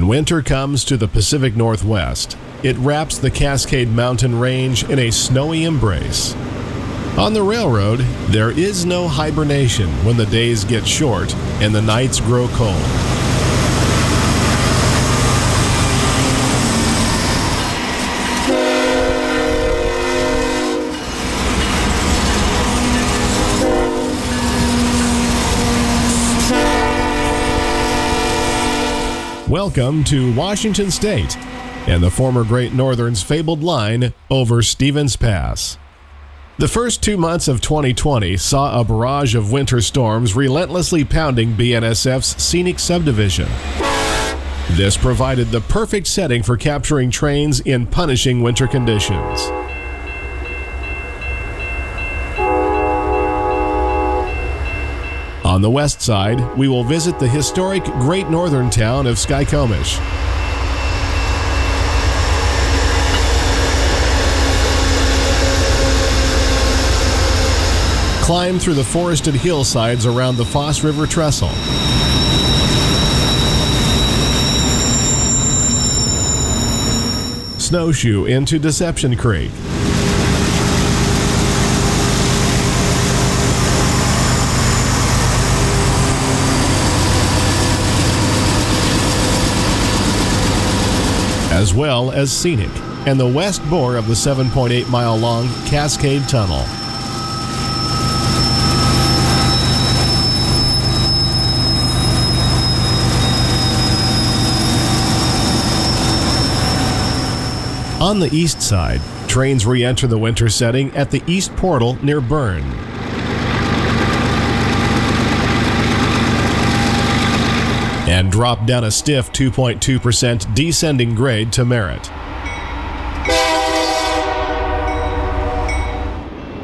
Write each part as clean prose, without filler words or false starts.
When winter comes to the Pacific Northwest, it wraps the Cascade Mountain Range in a snowy embrace. On the railroad, there is no hibernation when the days get short and the nights grow cold. Welcome to Washington State and the former Great Northern's fabled line over Stevens Pass. The first 2 months of 2020 saw a barrage of winter storms relentlessly pounding BNSF's Scenic Subdivision. This provided the perfect setting for capturing trains in punishing winter conditions. On the west side, we will visit the historic Great Northern town of Skykomish. Climb through the forested hillsides around the Foss River Trestle. Snowshoe into Deception Creek. As well as Scenic and the west bore of the 7.8-mile-long Cascade Tunnel. On the east side, trains re-enter the winter setting at the east portal near Berne. And drop down a stiff 2.2% descending grade to Merritt.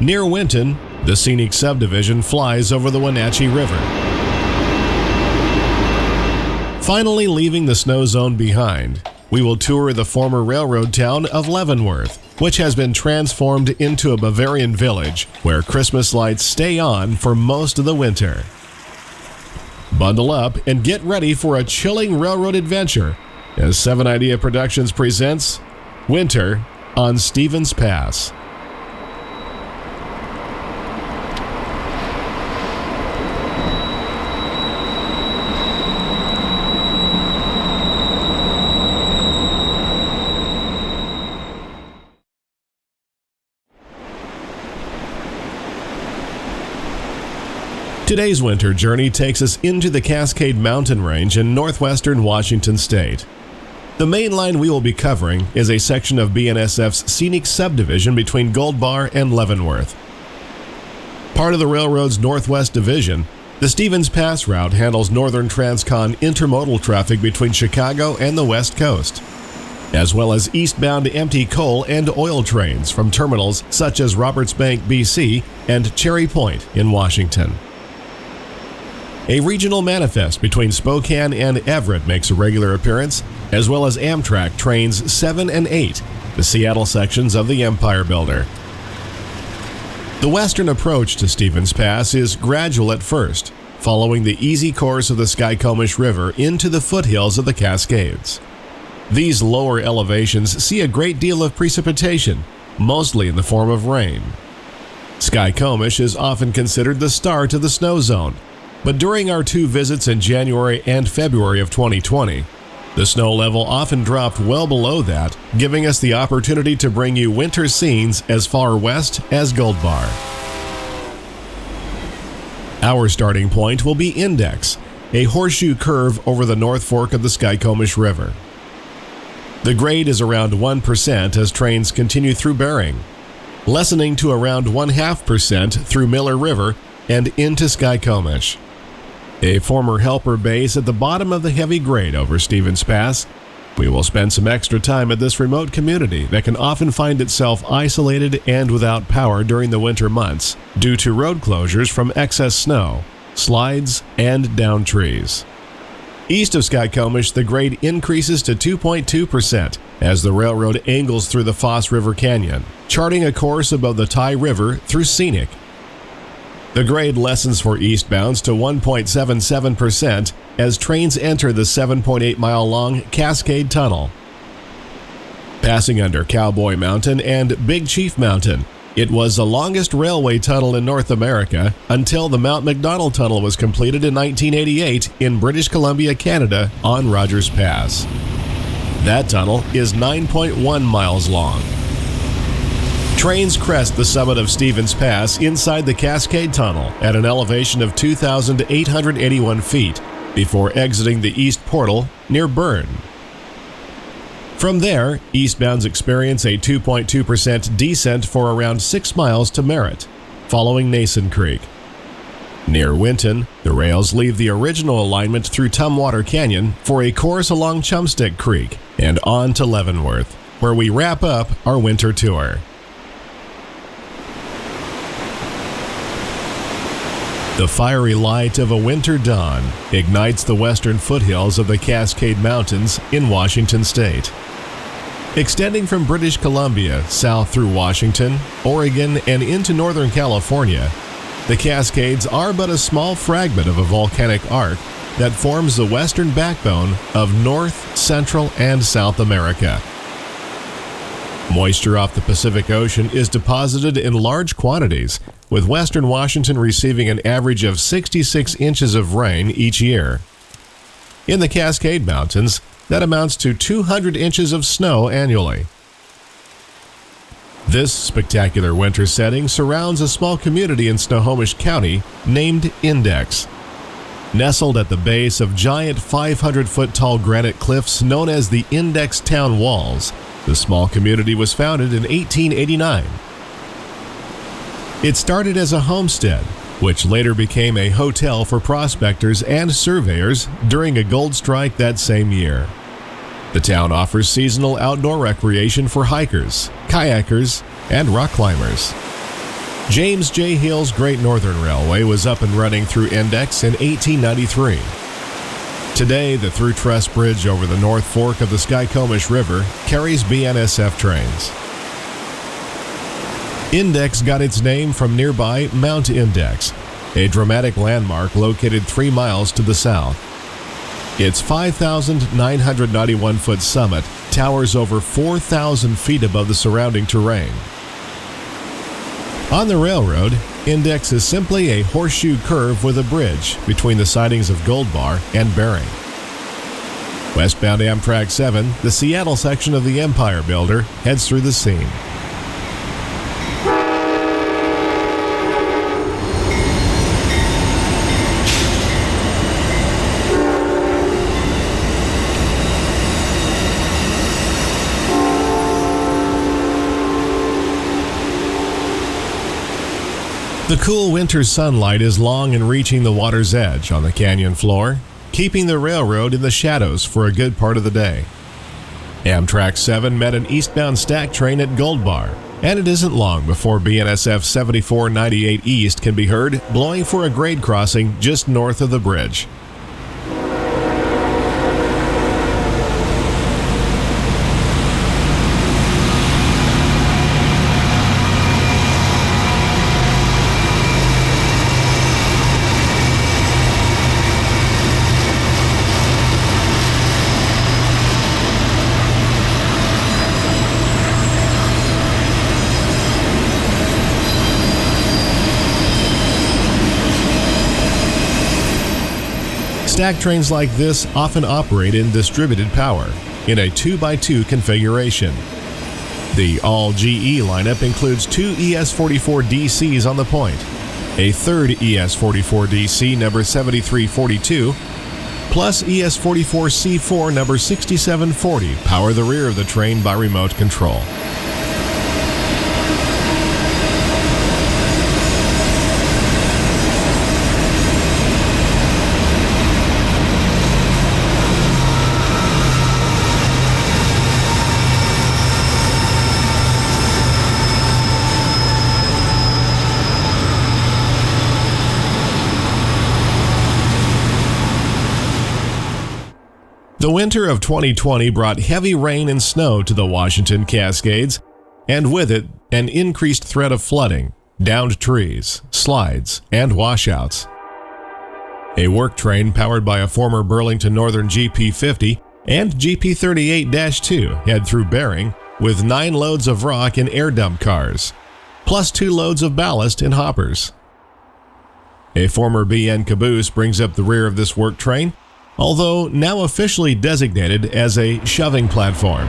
Near Winton, the Scenic Subdivision flies over the Wenatchee River. Finally leaving the snow zone behind, we will tour the former railroad town of Leavenworth, which has been transformed into a Bavarian village where Christmas lights stay on for most of the winter. Bundle up and get ready for a chilling railroad adventure as 7 Idea Productions presents Winter on Stevens Pass. Today's winter journey takes us into the Cascade Mountain Range in northwestern Washington State. The main line we will be covering is a section of BNSF's Scenic Subdivision between Gold Bar and Leavenworth. Part of the railroad's Northwest Division, the Stevens Pass route handles northern Transcon intermodal traffic between Chicago and the West Coast, as well as eastbound empty coal and oil trains from terminals such as Roberts Bank, BC, and Cherry Point in Washington. A regional manifest between Spokane and Everett makes a regular appearance, as well as Amtrak trains 7 and 8, the Seattle sections of the Empire Builder. The western approach to Stevens Pass is gradual at first, following the easy course of the Skykomish River into the foothills of the Cascades. These lower elevations see a great deal of precipitation, mostly in the form of rain. Skykomish is often considered the start of the snow zone, but during our 2 visits in January and February of 2020, the snow level often dropped well below that, giving us the opportunity to bring you winter scenes as far west as Gold Bar. Our starting point will be Index, a horseshoe curve over the North Fork of the Skykomish River. The grade is around 1% as trains continue through Bering, lessening to around 0.5% through Miller River and into Skykomish. A former helper base at the bottom of the heavy grade over Stevens Pass, we will spend some extra time at this remote community that can often find itself isolated and without power during the winter months due to road closures from excess snow, slides, and downed trees. East of Skykomish, the grade increases to 2.2% as the railroad angles through the Foss River Canyon, charting a course above the Ty River through Scenic. The grade lessens for eastbounds to 1.77% as trains enter the 7.8-mile-long Cascade Tunnel. Passing under Cowboy Mountain and Big Chief Mountain, it was the longest railway tunnel in North America until the Mount Macdonald Tunnel was completed in 1988 in British Columbia, Canada on Rogers Pass. That tunnel is 9.1 miles long. Trains crest the summit of Stevens Pass inside the Cascade Tunnel at an elevation of 2,881 feet before exiting the East Portal near Berne. From there, eastbounds experience a 2.2% descent for around 6 miles to Merritt, following Nason Creek. Near Winton, the rails leave the original alignment through Tumwater Canyon for a course along Chumstick Creek and on to Leavenworth, where we wrap up our winter tour. The fiery light of a winter dawn ignites the western foothills of the Cascade Mountains in Washington state. Extending from British Columbia south through Washington, Oregon, and into Northern California, the Cascades are but a small fragment of a volcanic arc that forms the western backbone of North, Central, and South America. Moisture off the Pacific Ocean is deposited in large quantities, with western Washington receiving an average of 66 inches of rain each year. In the Cascade Mountains, that amounts to 200 inches of snow annually. This spectacular winter setting surrounds a small community in Snohomish County named Index. Nestled at the base of giant 500-foot-tall granite cliffs known as the Index Town Walls, the small community was founded in 1889. It started as a homestead, which later became a hotel for prospectors and surveyors during a gold strike that same year. The town offers seasonal outdoor recreation for hikers, kayakers, and rock climbers. James J. Hill's Great Northern Railway was up and running through Index in 1893. Today, the Through Truss Bridge over the North Fork of the Skykomish River carries BNSF trains. Index got its name from nearby Mount Index, a dramatic landmark located 3 miles to the south. Its 5,991-foot summit towers over 4,000 feet above the surrounding terrain. On the railroad, Index is simply a horseshoe curve with a bridge between the sidings of Gold Bar and Berne. Westbound Amtrak 7, the Seattle section of the Empire Builder, heads through the scene. The cool winter sunlight is long in reaching the water's edge on the canyon floor, keeping the railroad in the shadows for a good part of the day. Amtrak 7 met an eastbound stack train at Gold Bar, and it isn't long before BNSF 7498 East can be heard blowing for a grade crossing just north of the bridge. Stack trains like this often operate in distributed power, in a 2x2 configuration. The all-GE lineup includes 2 ES44DCs on the point, a third ES44DC number 7342, plus ES44C4 number 6740 power the rear of the train by remote control. The winter of 2020 brought heavy rain and snow to the Washington Cascades, and with it, an increased threat of flooding, downed trees, slides, and washouts. A work train powered by a former Burlington Northern GP50 and GP38-2 head through Bering with 9 loads of rock in air dump cars, plus 2 loads of ballast in hoppers. A former BN caboose brings up the rear of this work train, although now officially designated as a shoving platform.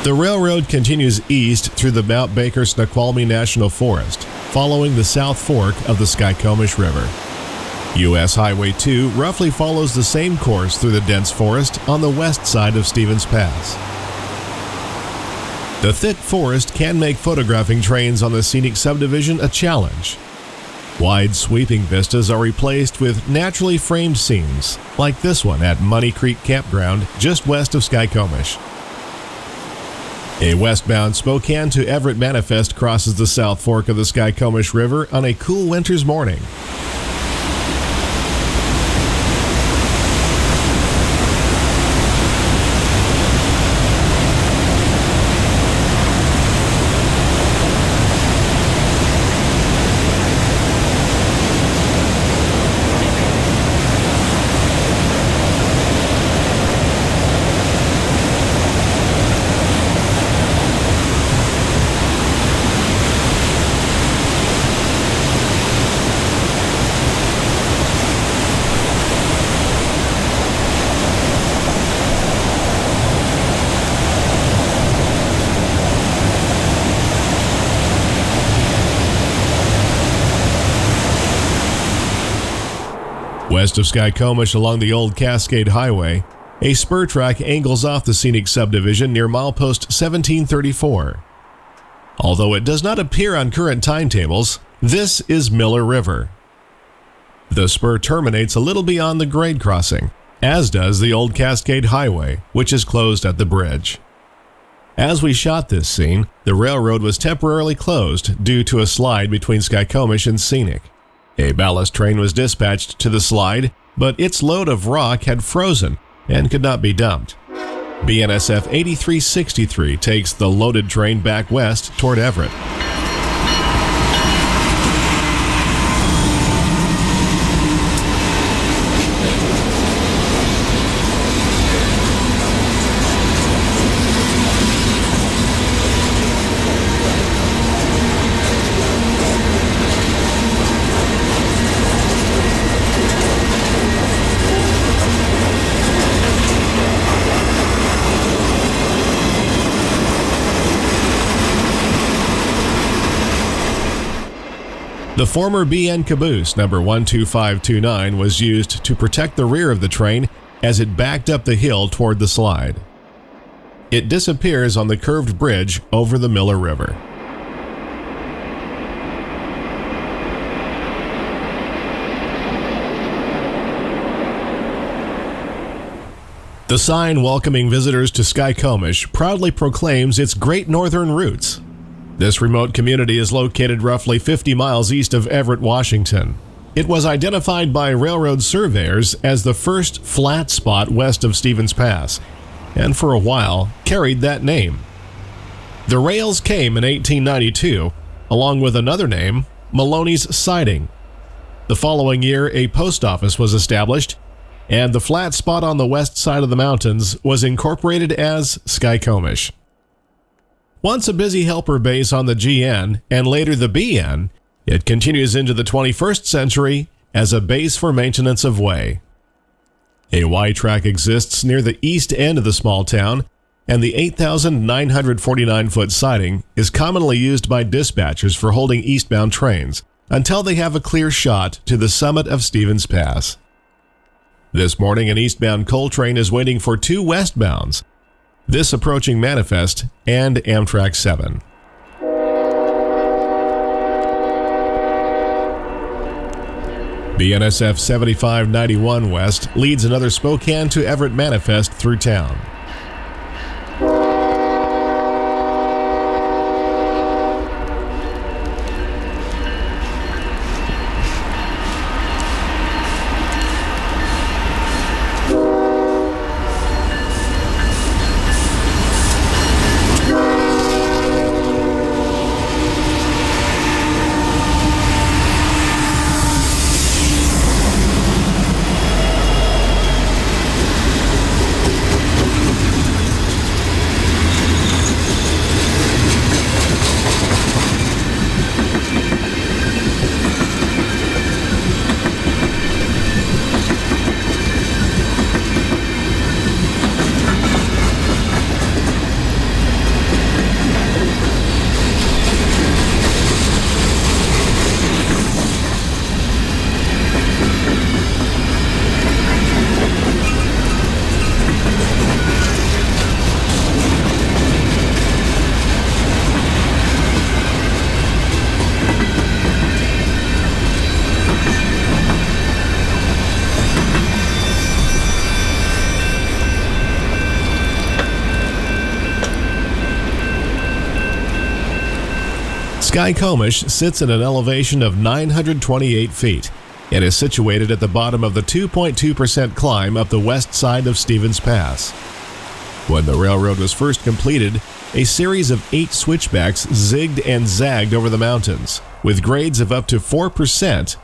The railroad continues east through the Mount Baker-Snoqualmie National Forest, following the South Fork of the Skykomish River. U.S. Highway 2 roughly follows the same course through the dense forest on the west side of Stevens Pass. The thick forest can make photographing trains on the Scenic Subdivision a challenge. Wide sweeping vistas are replaced with naturally framed scenes, like this one at Money Creek Campground just west of Skykomish. A westbound Spokane to Everett manifest crosses the South Fork of the Skykomish River on a cool winter's morning. West of Skykomish along the old Cascade Highway, a spur track angles off the Scenic Subdivision near milepost 1734. Although it does not appear on current timetables, this is Miller River. The spur terminates a little beyond the grade crossing, as does the old Cascade Highway, which is closed at the bridge. As we shot this scene, the railroad was temporarily closed due to a slide between Skykomish and Scenic. A ballast train was dispatched to the slide, but its load of rock had frozen and could not be dumped. BNSF 8363 takes the loaded train back west toward Everett. The former BN caboose number 12529 was used to protect the rear of the train as it backed up the hill toward the slide. It disappears on the curved bridge over the Miller River. The sign welcoming visitors to Skykomish proudly proclaims its Great Northern roots. This remote community is located roughly 50 miles east of Everett, Washington. It was identified by railroad surveyors as the first flat spot west of Stevens Pass, and for a while carried that name. The rails came in 1892, along with another name, Maloney's Siding. The following year, a post office was established, and the flat spot on the west side of the mountains was incorporated as Skykomish. Once a busy helper base on the GN and later the BN, it continues into the 21st century as a base for maintenance of way. A Y-track exists near the east end of the small town, and the 8,949-foot siding is commonly used by dispatchers for holding eastbound trains until they have a clear shot to the summit of Stevens Pass. This morning, an eastbound coal train is waiting for two westbounds, this approaching Manifest and Amtrak 7. BNSF 7591 West leads another Spokane to Everett Manifest through town. Skykomish sits at an elevation of 928 feet and is situated at the bottom of the 2.2% climb up the west side of Stevens Pass. When the railroad was first completed, a series of 8 switchbacks zigged and zagged over the mountains, with grades of up to 4%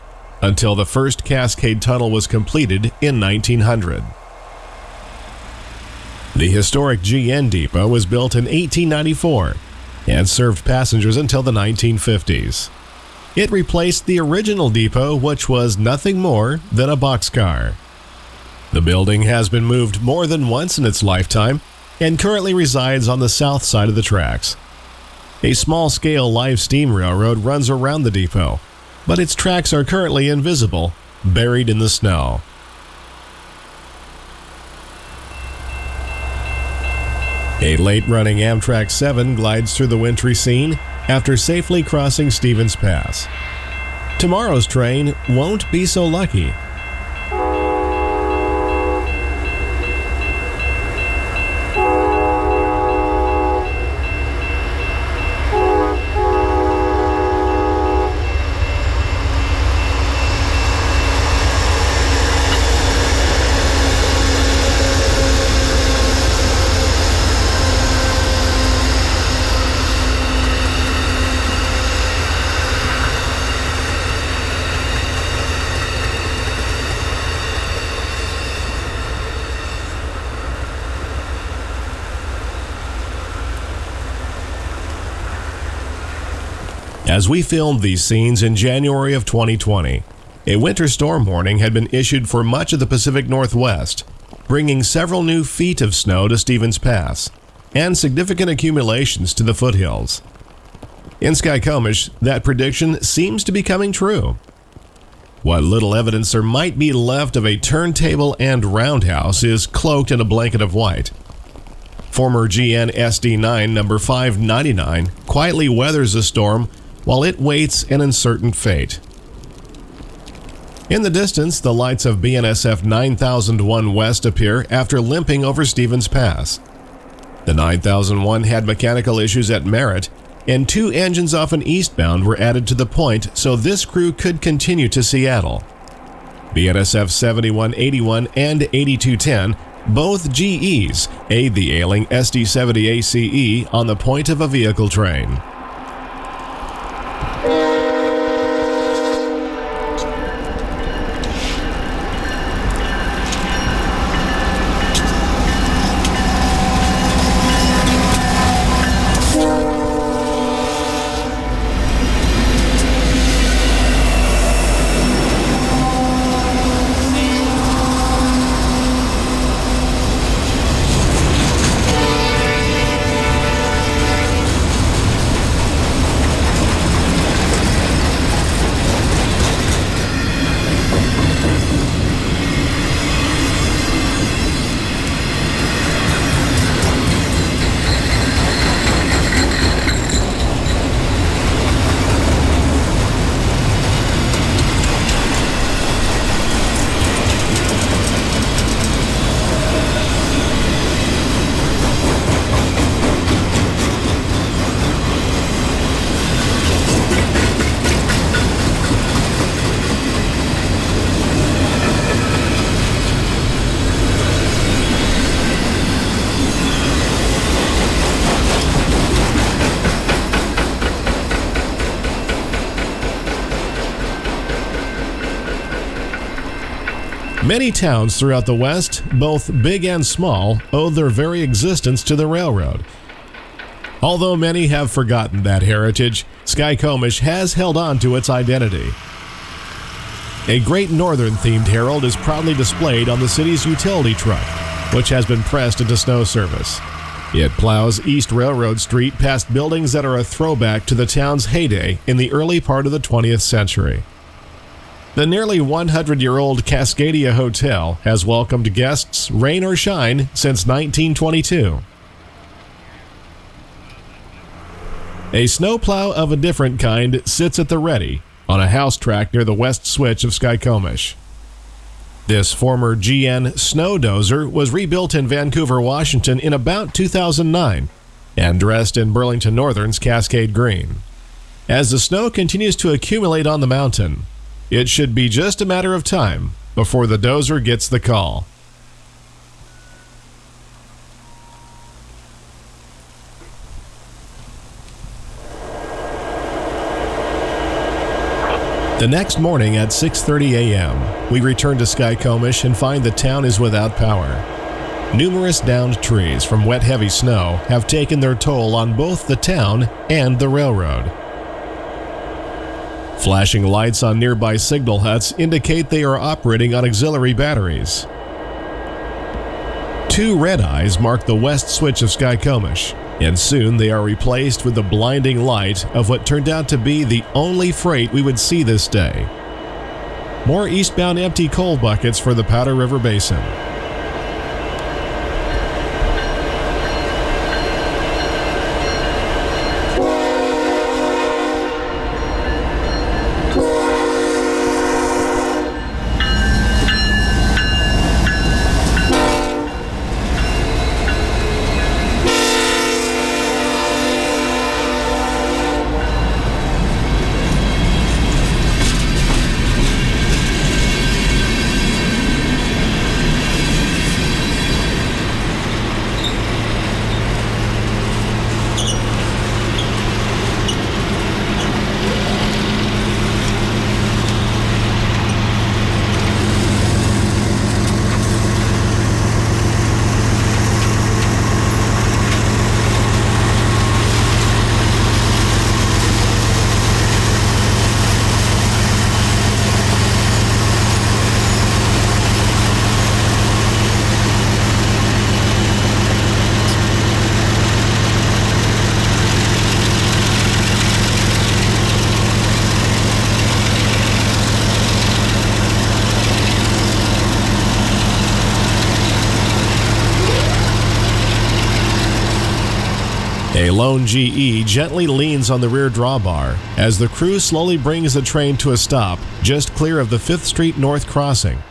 until the first Cascade Tunnel was completed in 1900. The historic GN depot was built in 1894 and served passengers until the 1950s. It replaced the original depot, which was nothing more than a boxcar. The building has been moved more than once in its lifetime and currently resides on the south side of the tracks. A small-scale live steam railroad runs around the depot, but its tracks are currently invisible, buried in the snow. A late-running Amtrak 7 glides through the wintry scene after safely crossing Stevens Pass. Tomorrow's train won't be so lucky. As we filmed these scenes in January of 2020, a winter storm warning had been issued for much of the Pacific Northwest, bringing several new feet of snow to Stevens Pass and significant accumulations to the foothills. In Skykomish, that prediction seems to be coming true. What little evidence there might be left of a turntable and roundhouse is cloaked in a blanket of white. Former GN SD9 number 599 quietly weathers the storm while it waits an uncertain fate. In the distance, the lights of BNSF 9001 West appear after limping over Stevens Pass. The 9001 had mechanical issues at Merritt, and 2 engines off an eastbound were added to the point so this crew could continue to Seattle. BNSF 7181 and 8210, both GEs, aid the ailing SD70 ACE on the point of a vehicle train. Many towns throughout the West, both big and small, owe their very existence to the railroad. Although many have forgotten that heritage, Skykomish has held on to its identity. A Great Northern-themed herald is proudly displayed on the city's utility truck, which has been pressed into snow service. It plows East Railroad Street past buildings that are a throwback to the town's heyday in the early part of the 20th century. The nearly 100-year-old Cascadia Hotel has welcomed guests, rain or shine, since 1922. A snowplow of a different kind sits at the ready on a house track near the west switch of Skykomish. This former GN snow dozer was rebuilt in Vancouver, Washington in about 2009 and dressed in Burlington Northern's Cascade green. As the snow continues to accumulate on the mountain, it should be just a matter of time before the dozer gets the call. The next morning at 6:30 a.m., we return to Skykomish and find the town is without power. Numerous downed trees from wet heavy snow have taken their toll on both the town and the railroad. Flashing lights on nearby signal huts indicate they are operating on auxiliary batteries. Two red eyes mark the west switch of Skykomish, and soon they are replaced with the blinding light of what turned out to be the only freight we would see this day. More eastbound empty coal buckets for the Powder River Basin. A lone GE gently leans on the rear drawbar as the crew slowly brings the train to a stop just clear of the 5th Street North crossing.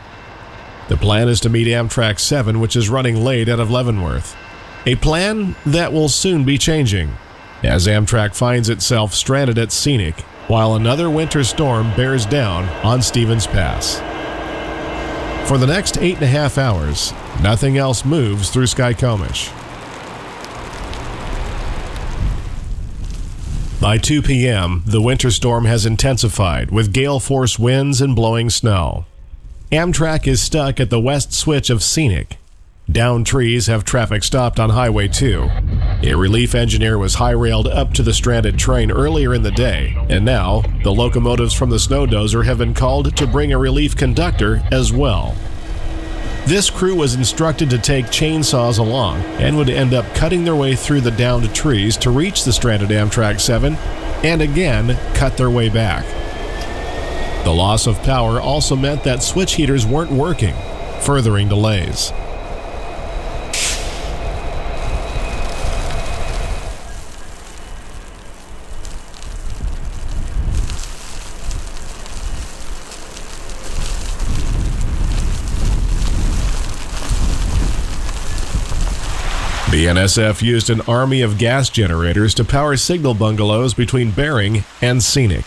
The plan is to meet Amtrak 7, which is running late out of Leavenworth. A plan that will soon be changing, as Amtrak finds itself stranded at Scenic while another winter storm bears down on Stevens Pass. For the next 8.5 hours, nothing else moves through Skykomish. By 2 p.m., the winter storm has intensified with gale-force winds and blowing snow. Amtrak is stuck at the west switch of Scenic. Downed trees have traffic stopped on Highway 2. A relief engineer was high-railed up to the stranded train earlier in the day, and now the locomotives from the snow dozer have been called to bring a relief conductor as well. This crew was instructed to take chainsaws along and would end up cutting their way through the downed trees to reach the stranded Amtrak 7 and again cut their way back. The loss of power also meant that switch heaters weren't working, furthering delays. BNSF used an army of gas generators to power signal bungalows between Berne and Scenic.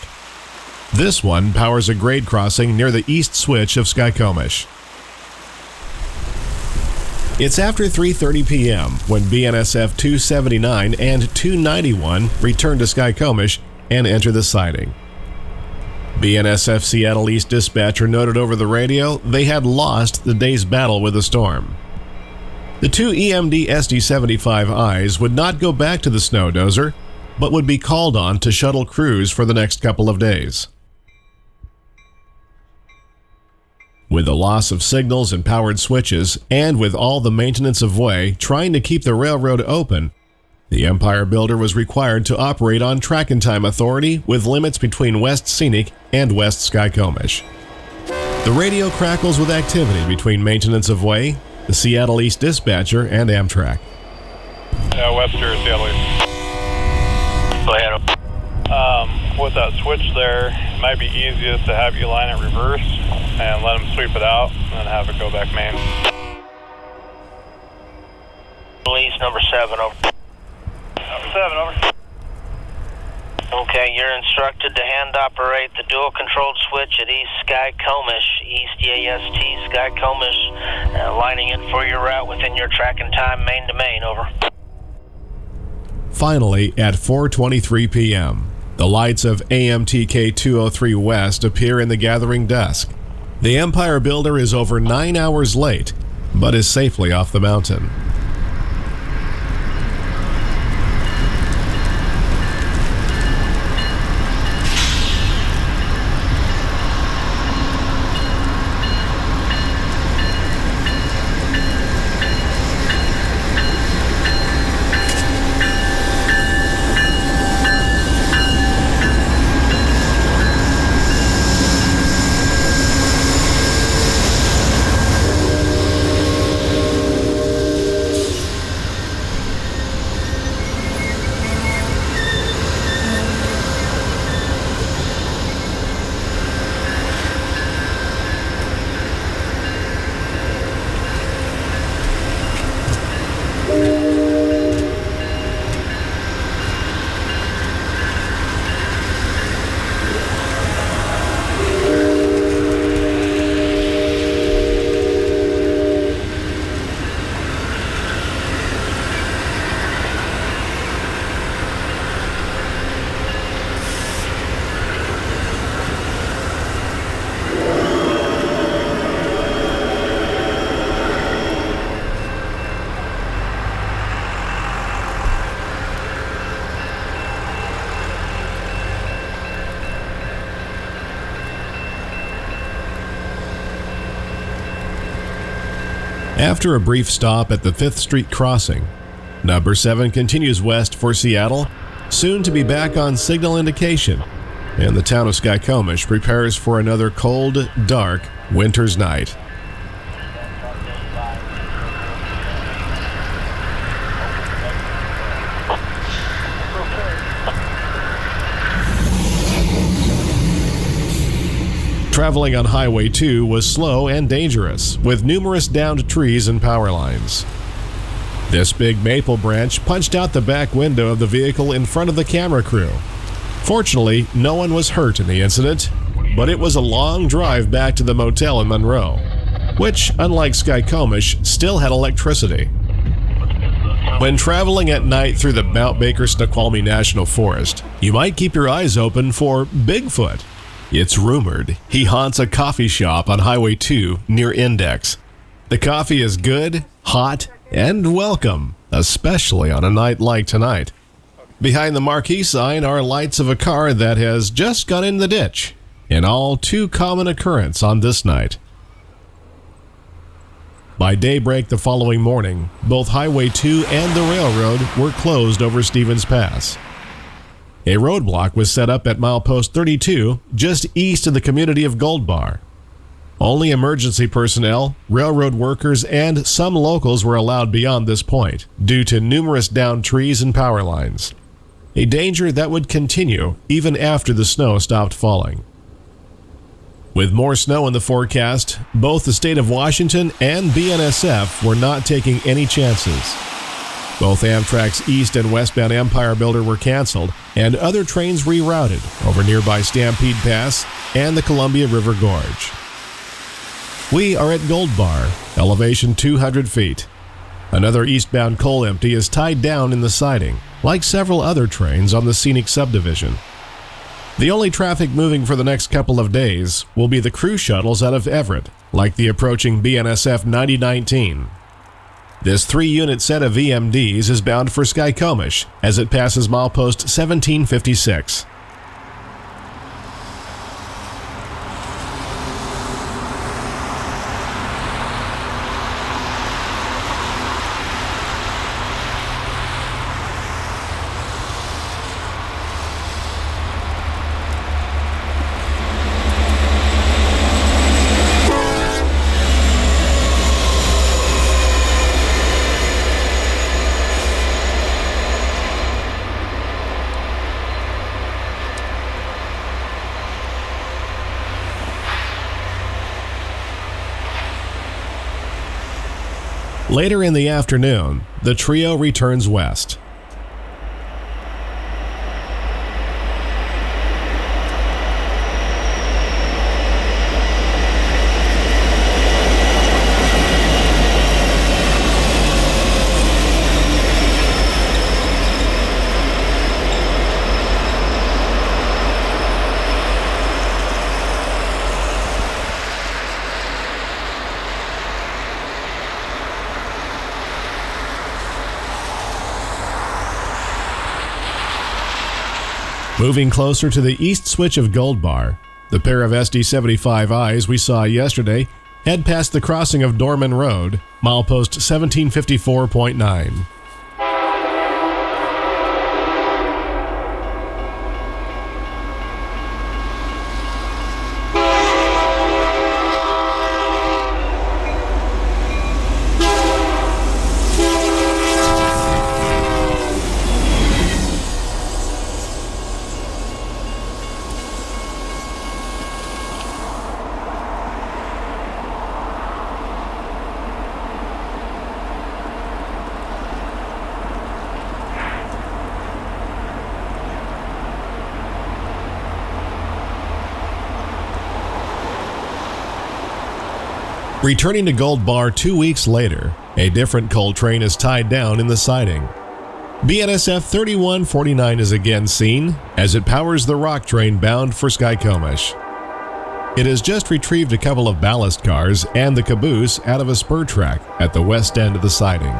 This one powers a grade crossing near the east switch of Skykomish. It's after 3:30 p.m. when BNSF 279 and 291 return to Skykomish and enter the siding. BNSF Seattle East dispatcher noted over the radio they had lost the day's battle with the storm. The two EMD SD-75Is would not go back to the snow dozer, but would be called on to shuttle crews for the next couple of days. With the loss of signals and powered switches, and with all the maintenance of way trying to keep the railroad open, the Empire Builder was required to operate on track and time authority with limits between West Scenic and West Skykomish. The radio crackles with activity between maintenance of way, the Seattle East dispatcher, and Amtrak. Wester, Seattle East. Go ahead. With that switch there, it might be easiest to have you line it reverse and let them sweep it out and then have it go back main. Police number 7, over. Number 7, over. Okay, you're instructed to hand operate the dual controlled switch at East Skykomish, East EAST Skykomish, lining it for your route within your track and time main to main, over. Finally, at 4:23 p.m., the lights of AMTK 203 West appear in the gathering dusk. The Empire Builder is over 9 hours late, but is safely off the mountain. After a brief stop at the 5th Street crossing, number 7 continues west for Seattle, soon to be back on signal indication, and the town of Skykomish prepares for another cold, dark winter's night. Traveling on Highway 2 was slow and dangerous, with numerous downed trees and power lines. This big maple branch punched out the back window of the vehicle in front of the camera crew. Fortunately, no one was hurt in the incident, but it was a long drive back to the motel in Monroe, which, unlike Skykomish, still had electricity. When traveling at night through the Mount Baker-Snoqualmie National Forest, you might keep your eyes open for Bigfoot. It's rumored he haunts a coffee shop on Highway 2 near Index. The coffee is good, hot, and welcome, especially on a night like tonight. Behind the marquee sign are lights of a car that has just gone in the ditch, an all too common occurrence on this night. By daybreak the following morning, both Highway 2 and the railroad were closed over Stevens Pass. A roadblock was set up at milepost 32, just east of the community of Gold Bar. Only emergency personnel, railroad workers, and some locals were allowed beyond this point, due to numerous downed trees and power lines. A danger that would continue even after the snow stopped falling. With more snow in the forecast, both the state of Washington and BNSF were not taking any chances. Both Amtrak's east and westbound Empire Builder were canceled, and other trains rerouted over nearby Stampede Pass and the Columbia River Gorge. We are at Gold Bar, elevation 200 feet. Another eastbound coal empty is tied down in the siding, like several other trains on the Scenic Subdivision. The only traffic moving for the next couple of days will be the crew shuttles out of Everett, like the approaching BNSF 9019. This 3-unit set of VMDs is bound for Skykomish as it passes milepost 1756. Later in the afternoon, the trio returns west. Moving closer to the east switch of Gold Bar, the pair of SD-75Is we saw yesterday head past the crossing of Dorman Road, milepost 1754.9. Returning to Gold Bar 2 weeks later, a different coal train is tied down in the siding. BNSF 3149 is again seen as it powers the rock train bound for Skykomish. It has just retrieved a couple of ballast cars and the caboose out of a spur track at the west end of the siding.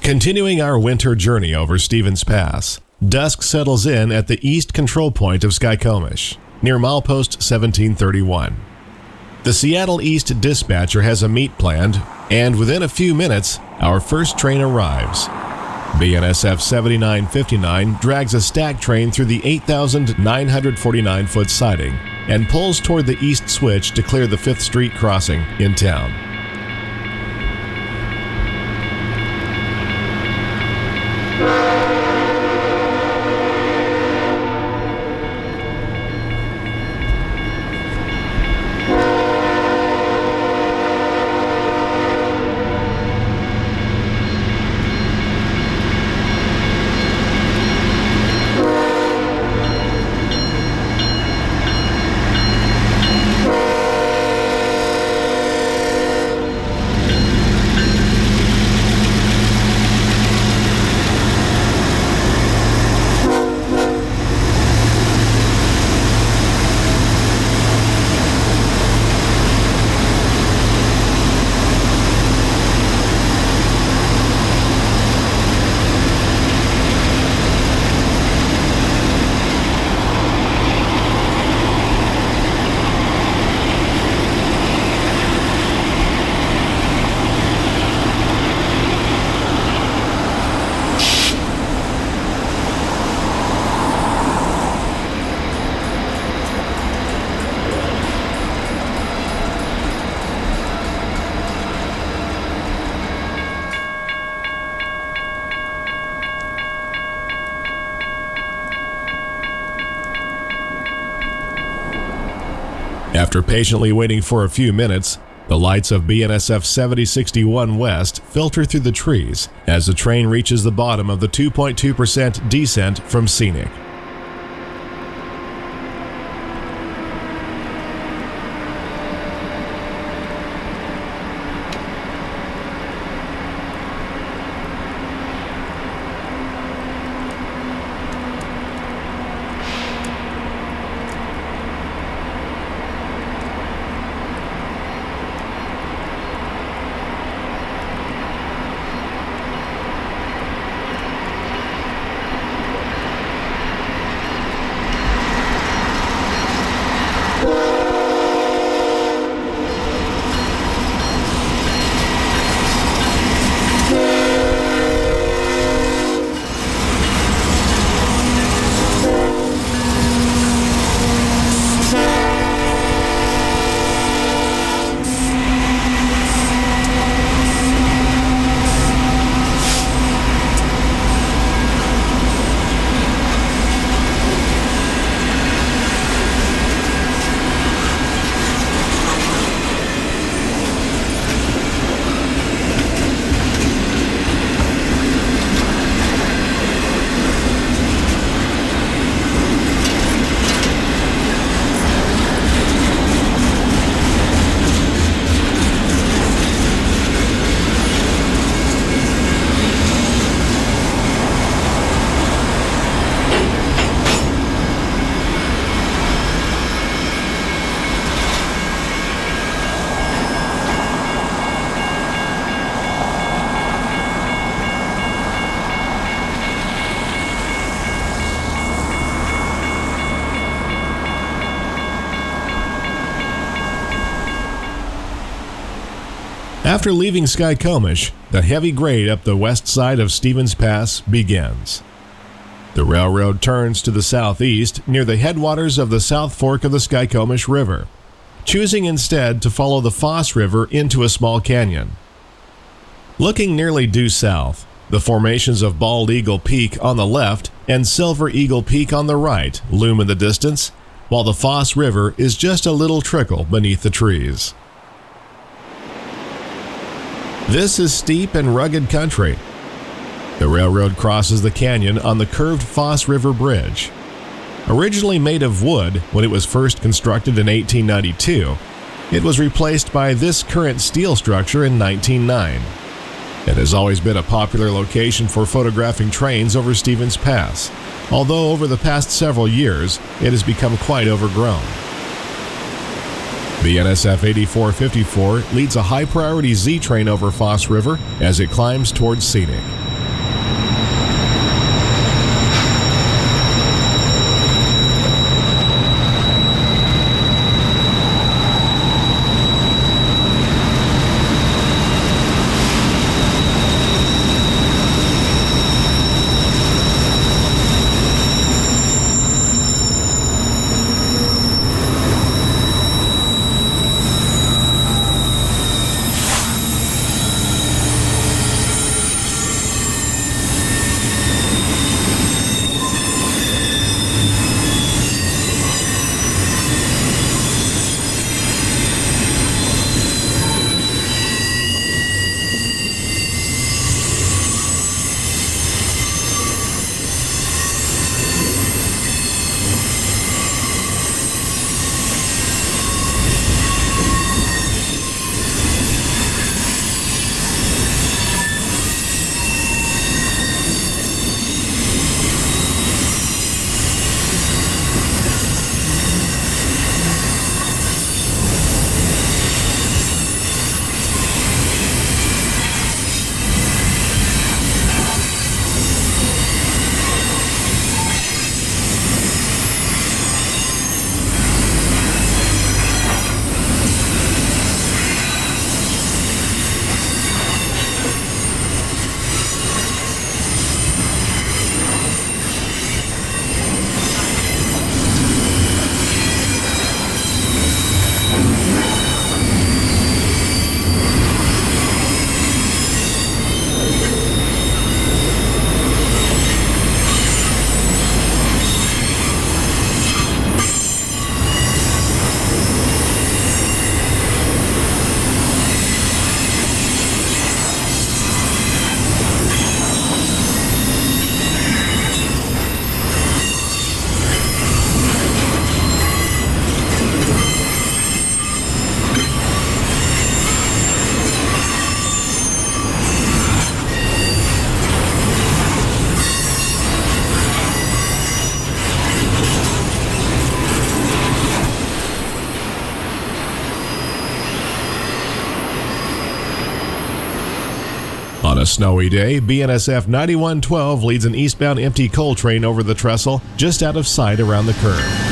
Continuing our winter journey over Stevens Pass, dusk settles in at the east control point of Skykomish, near milepost 1731. The Seattle East dispatcher has a meet planned, and within a few minutes, our first train arrives. BNSF 7959 drags a stack train through the 8,949-foot siding and pulls toward the east switch to clear the 5th Street crossing in town. After patiently waiting for a few minutes, the lights of BNSF 7061 West filter through the trees as the train reaches the bottom of the 2.2% descent from Scenic. After leaving Skykomish, the heavy grade up the west side of Stevens Pass begins. The railroad turns to the southeast near the headwaters of the South Fork of the Skykomish River, choosing instead to follow the Foss River into a small canyon. Looking nearly due south, the formations of Bald Eagle Peak on the left and Silver Eagle Peak on the right loom in the distance, while the Foss River is just a little trickle beneath the trees. This is steep and rugged country. The railroad crosses the canyon on the curved Foss River Bridge. Originally made of wood when it was first constructed in 1892, it was replaced by this current steel structure in 1909. It has always been a popular location for photographing trains over Stevens Pass, although over the past several years it has become quite overgrown. BNSF 8454 leads a high-priority Z train over Foss River as it climbs towards Scenic. On a snowy day, BNSF 9112 leads an eastbound empty coal train over the trestle just out of sight around the curve.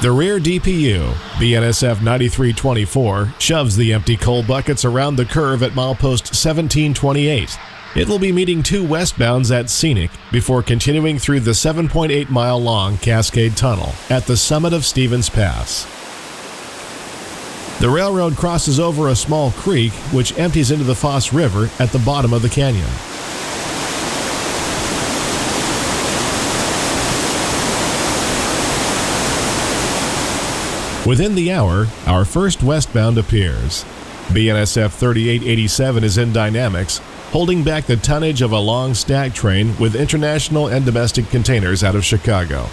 The rear DPU, BNSF 9324, shoves the empty coal buckets around the curve at milepost 1728. It will be meeting two westbounds at Scenic before continuing through the 7.8-mile-long Cascade Tunnel at the summit of Stevens Pass. The railroad crosses over a small creek which empties into the Foss River at the bottom of the canyon. Within the hour, our first westbound appears. BNSF 3887 is in dynamics, holding back the tonnage of a long stack train with international and domestic containers out of Chicago.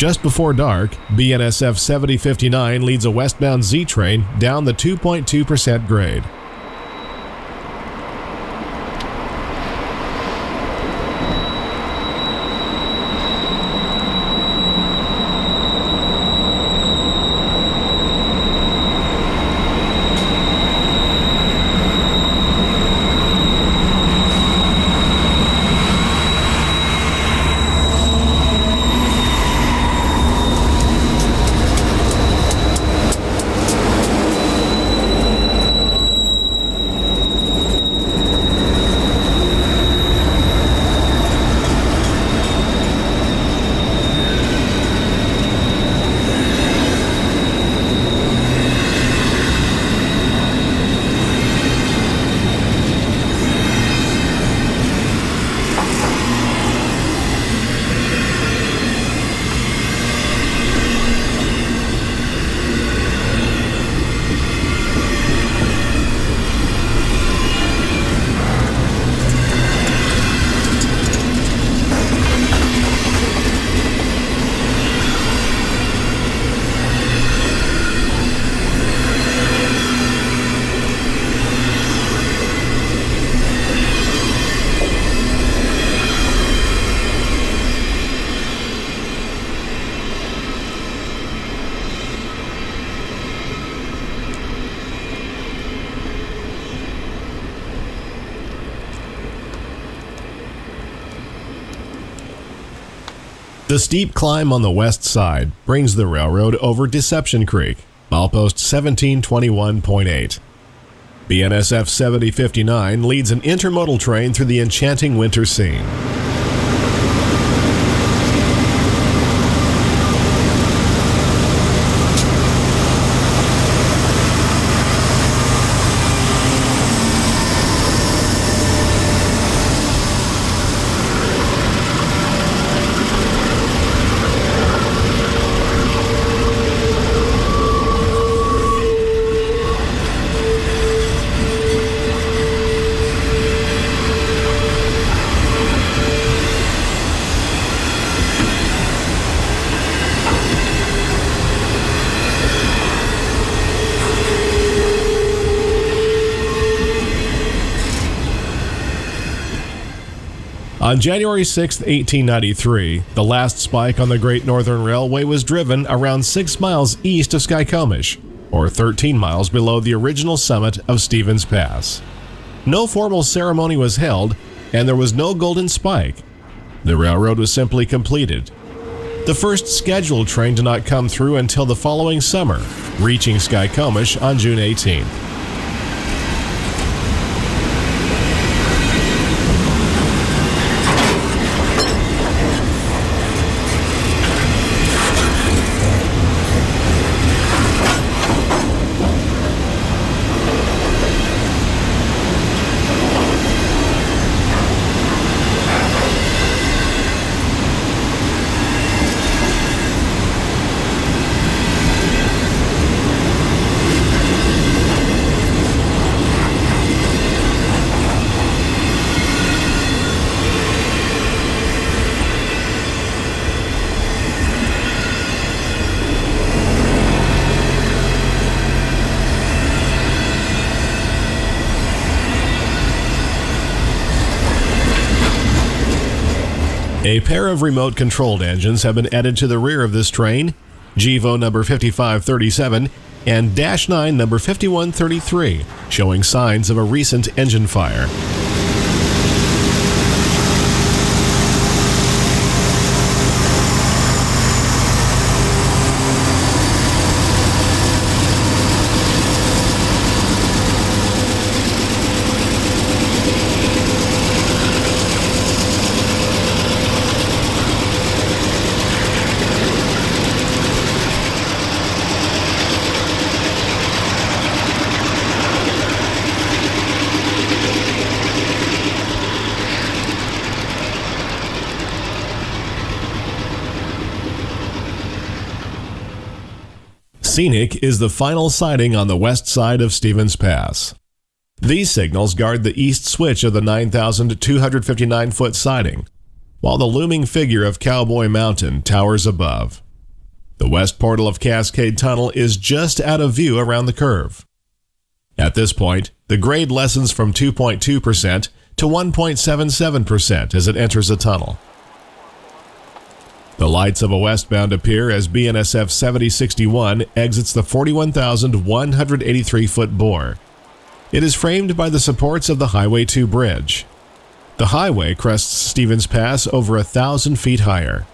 Just before dark, BNSF 7059 leads a westbound Z train down the 2.2% grade. The steep climb on the west side brings the railroad over Deception Creek, milepost 1721.8. BNSF 7059 leads an intermodal train through the enchanting winter scene. On January 6, 1893, the last spike on the Great Northern Railway was driven around 6 miles east of Skykomish, or 13 miles below the original summit of Stevens Pass. No formal ceremony was held, and there was no golden spike. The railroad was simply completed. The first scheduled train did not come through until the following summer, reaching Skykomish on June 18. A pair of remote-controlled engines have been added to the rear of this train, GEVO number 5537 and Dash 9 number 5133, showing signs of a recent engine fire. Scenic is the final siding on the west side of Stevens Pass. These signals guard the east switch of the 9,259-foot siding, while the looming figure of Cowboy Mountain towers above. The west portal of Cascade Tunnel is just out of view around the curve. At this point, the grade lessens from 2.2% to 1.77% as it enters the tunnel. The lights of a westbound appear as BNSF 7061 exits the 41,183-foot bore. It is framed by the supports of the Highway 2 bridge. The highway crests Stevens Pass over 1,000 feet higher.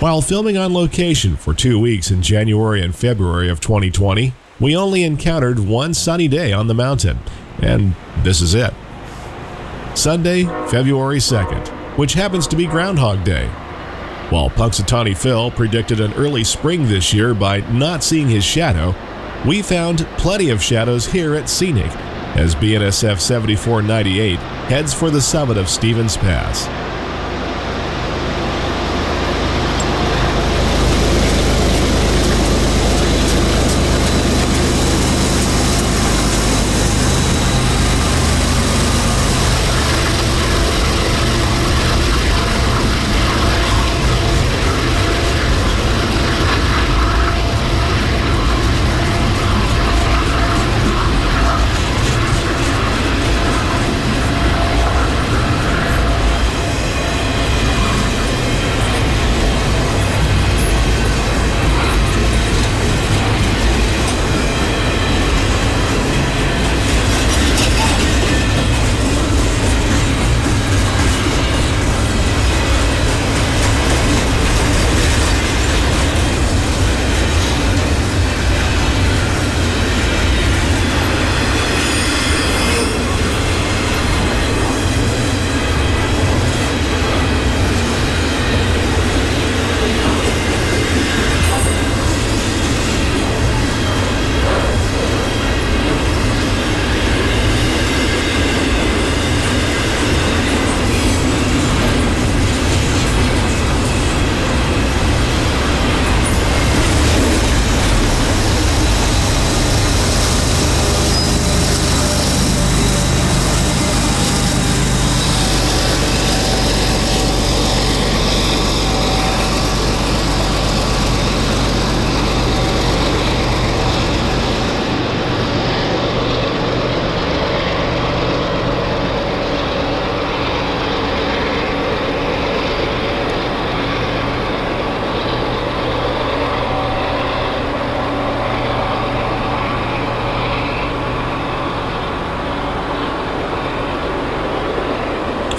While filming on location for 2 weeks in January and February of 2020, we only encountered one sunny day on the mountain, and this is it. Sunday, February 2nd, which happens to be Groundhog Day. While Punxsutawney Phil predicted an early spring this year by not seeing his shadow, we found plenty of shadows here at Scenic as BNSF 7498 heads for the summit of Stevens Pass.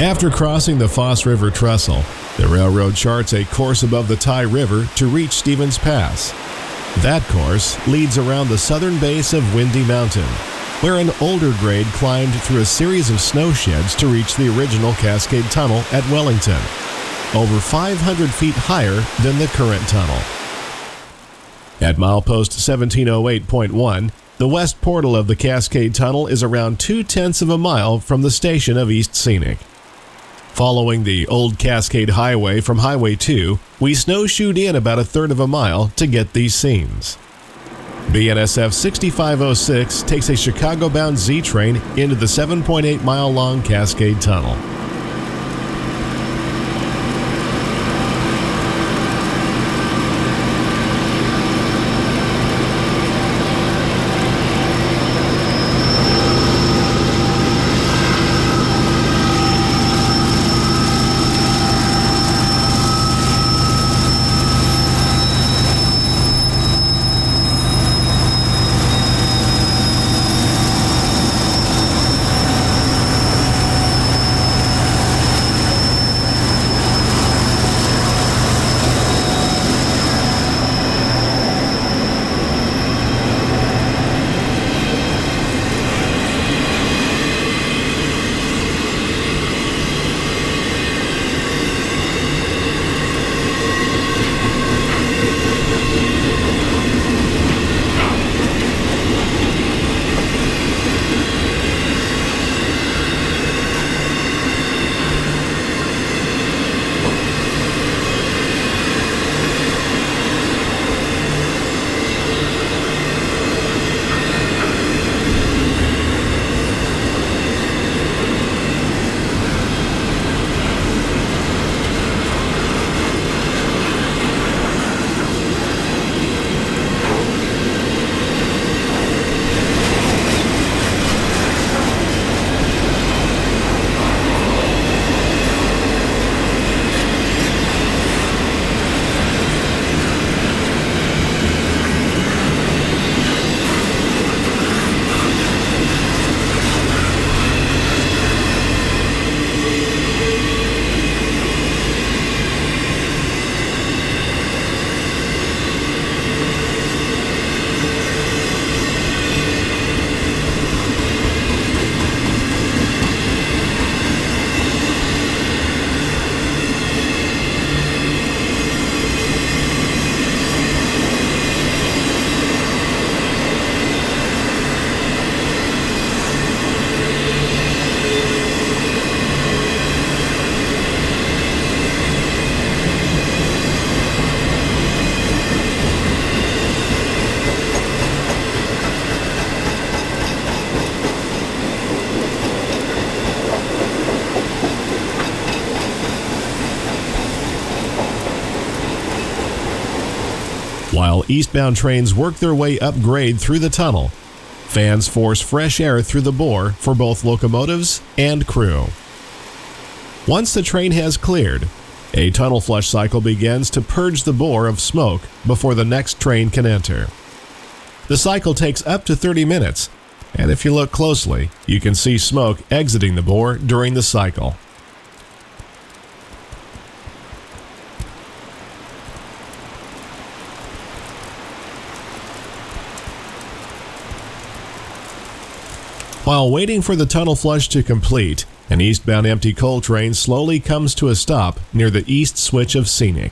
After crossing the Foss River Trestle, the railroad charts a course above the Tye River to reach Stevens Pass. That course leads around the southern base of Windy Mountain, where an older grade climbed through a series of snow sheds to reach the original Cascade Tunnel at Wellington, over 500 feet higher than the current tunnel. At milepost 1708.1, the west portal of the Cascade Tunnel is around 2/10 of a mile from the station of East Scenic. Following the old Cascade Highway from Highway 2, we snowshoed in about 1/3 of a mile to get these scenes. BNSF 6506 takes a Chicago-bound Z train into the 7.8-mile-long Cascade Tunnel. While eastbound trains work their way up grade through the tunnel, fans force fresh air through the bore for both locomotives and crew. Once the train has cleared, a tunnel flush cycle begins to purge the bore of smoke before the next train can enter. The cycle takes up to 30 minutes, and if you look closely, you can see smoke exiting the bore during the cycle. While waiting for the tunnel flush to complete, an eastbound empty coal train slowly comes to a stop near the east switch of Scenic.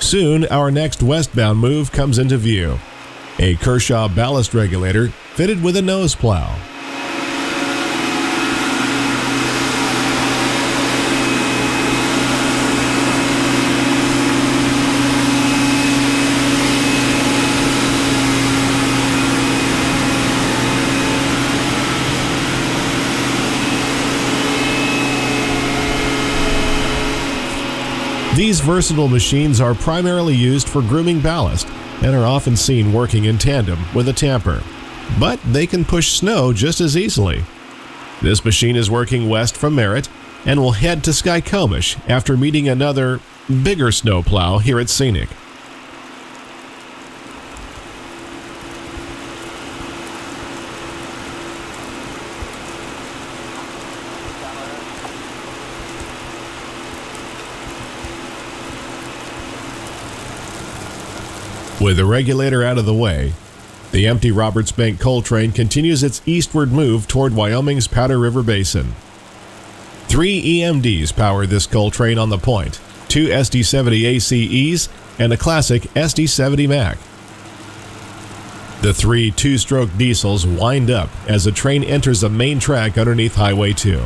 Soon, our next westbound move comes into view. A Kershaw ballast regulator fitted with a nose plow. These versatile machines are primarily used for grooming ballast and are often seen working in tandem with a tamper, but they can push snow just as easily. This machine is working west from Merritt and will head to Skykomish after meeting another, bigger snowplow here at Scenic. With the regulator out of the way, the empty Roberts Bank coal train continues its eastward move toward Wyoming's Powder River Basin. 3 EMDs power this coal train on the point, 2 SD70 ACEs and a classic SD70 Mac. The 3 two-stroke diesels wind up as the train enters the main track underneath Highway 2.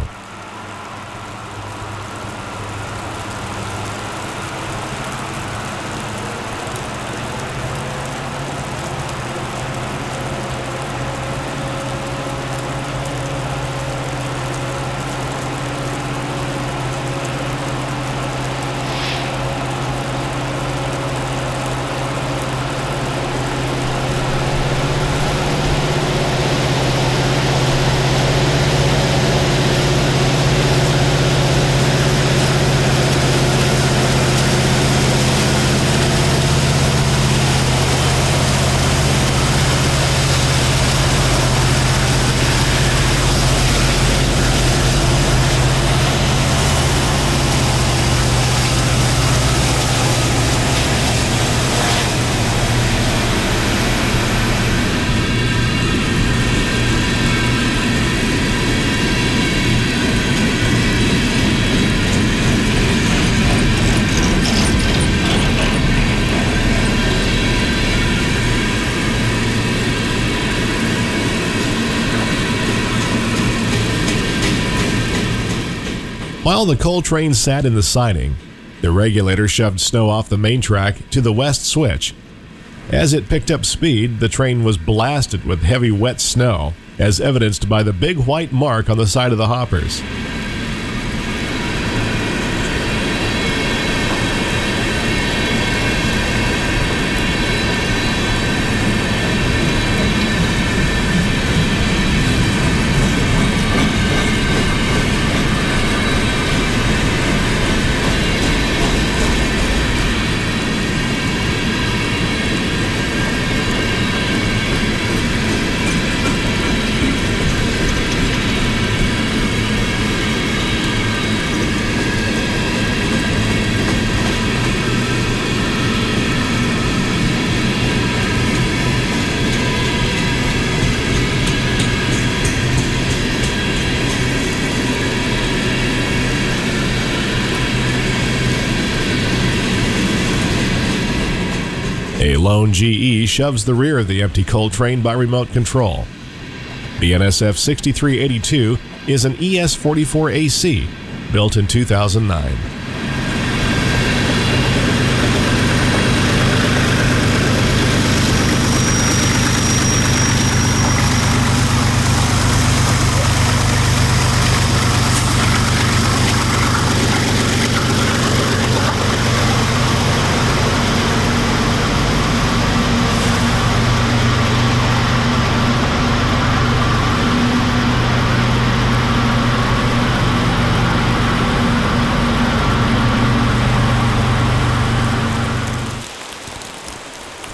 While the coal train sat in the siding, the regulator shoved snow off the main track to the west switch. As it picked up speed, the train was blasted with heavy wet snow, as evidenced by the big white mark on the side of the hoppers. A lone GE shoves the rear of the empty coal train by remote control. BNSF 6382 is an ES44AC, built in 2009.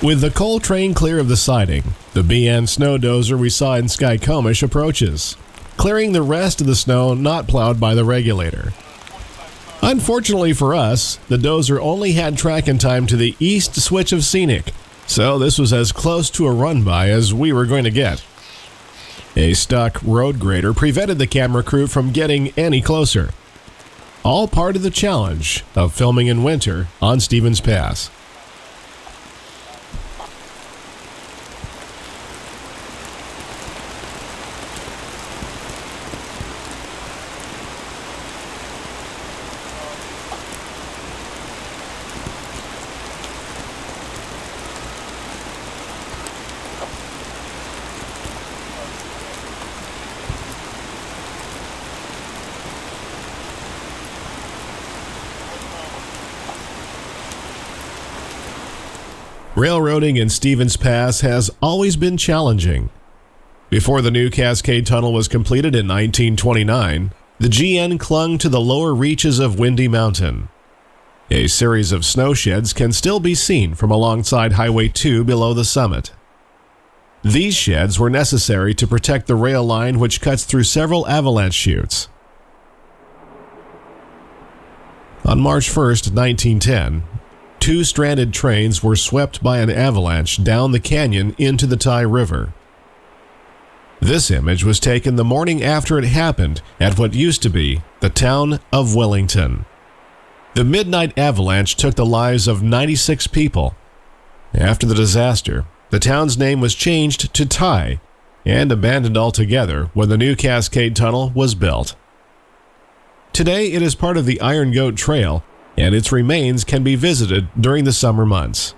With the coal train clear of the siding, the BN snow dozer we saw in Skykomish approaches, clearing the rest of the snow not plowed by the regulator. Unfortunately for us, the dozer only had track in time to the east switch of Scenic, so this was as close to a run-by as we were going to get. A stuck road grader prevented the camera crew from getting any closer. All part of the challenge of filming in winter on Stevens Pass. Railroading in Stevens Pass has always been challenging. Before the new Cascade Tunnel was completed in 1929, the GN clung to the lower reaches of Windy Mountain. A series of snow sheds can still be seen from alongside Highway 2 below the summit. These sheds were necessary to protect the rail line which cuts through several avalanche chutes. On March 1, 1910, 2 stranded trains were swept by an avalanche down the canyon into the Tye River. This image was taken the morning after it happened at what used to be the town of Wellington. The midnight avalanche took the lives of 96 people. After the disaster, the town's name was changed to Tye and abandoned altogether when the new Cascade Tunnel was built. Today it is part of the Iron Goat Trail, and its remains can be visited during the summer months.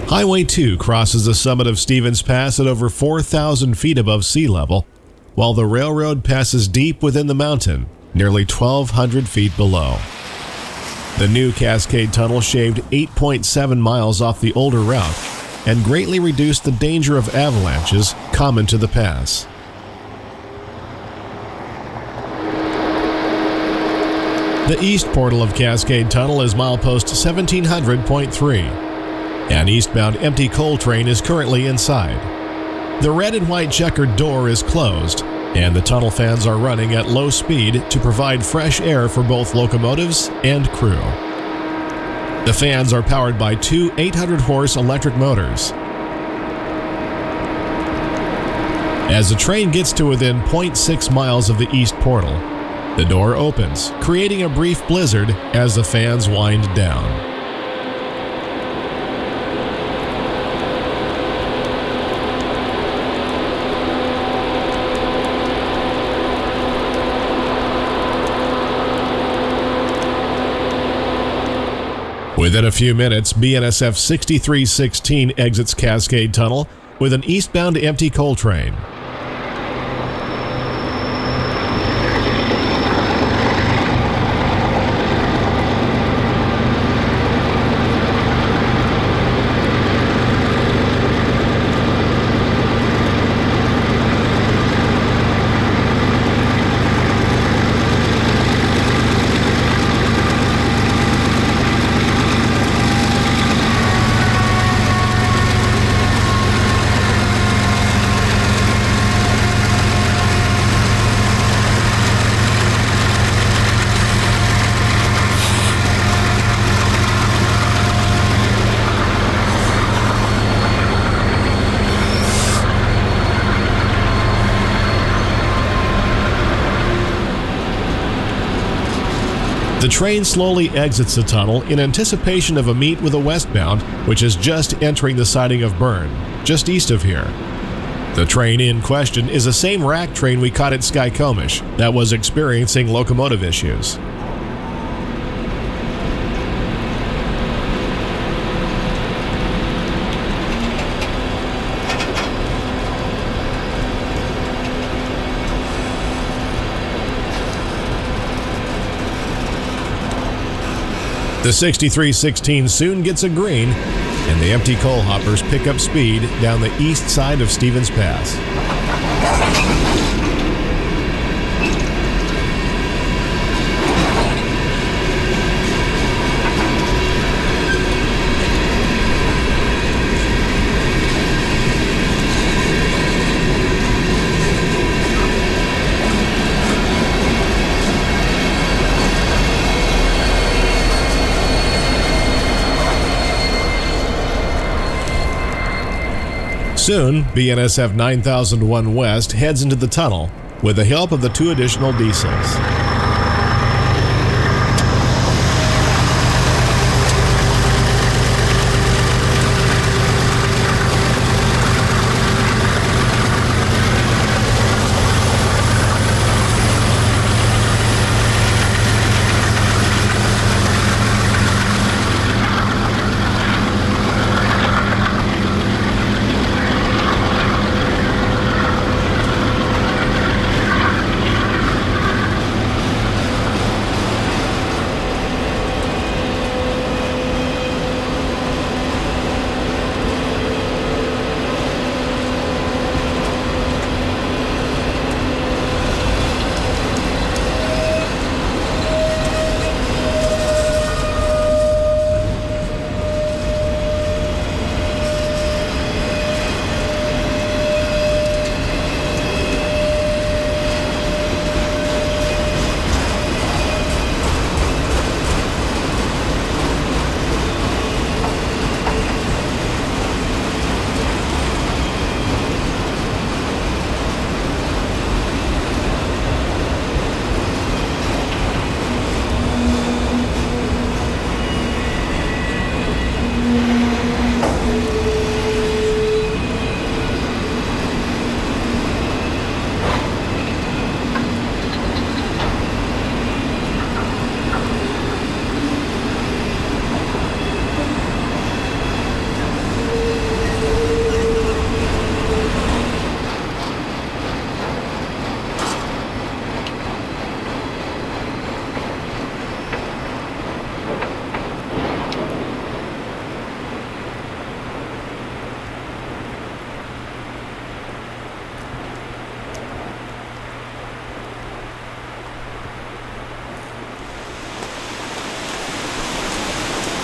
Highway 2 crosses the summit of Stevens Pass at over 4,000 feet above sea level, while the railroad passes deep within the mountain, nearly 1,200 feet below. The new Cascade Tunnel shaved 8.7 miles off the older route and greatly reduced the danger of avalanches common to the pass. The east portal of Cascade Tunnel is milepost 1700.3. An eastbound empty coal train is currently inside. The red and white checkered door is closed, and the tunnel fans are running at low speed to provide fresh air for both locomotives and crew. The fans are powered by 2 800-horse electric motors. As the train gets to within 0.6 miles of the east portal, the door opens, creating a brief blizzard as the fans wind down. Within a few minutes, BNSF 6316 exits Cascade Tunnel with an eastbound empty coal train. The train slowly exits the tunnel in anticipation of a meet with a westbound, which is just entering the siding of Berne, just east of here. The train in question is the same rack train we caught at Skykomish that was experiencing locomotive issues. The 6316 soon gets a green, and the empty coal hoppers pick up speed down the east side of Stevens Pass. Soon, BNSF 9001 West heads into the tunnel with the help of the 2 additional diesels.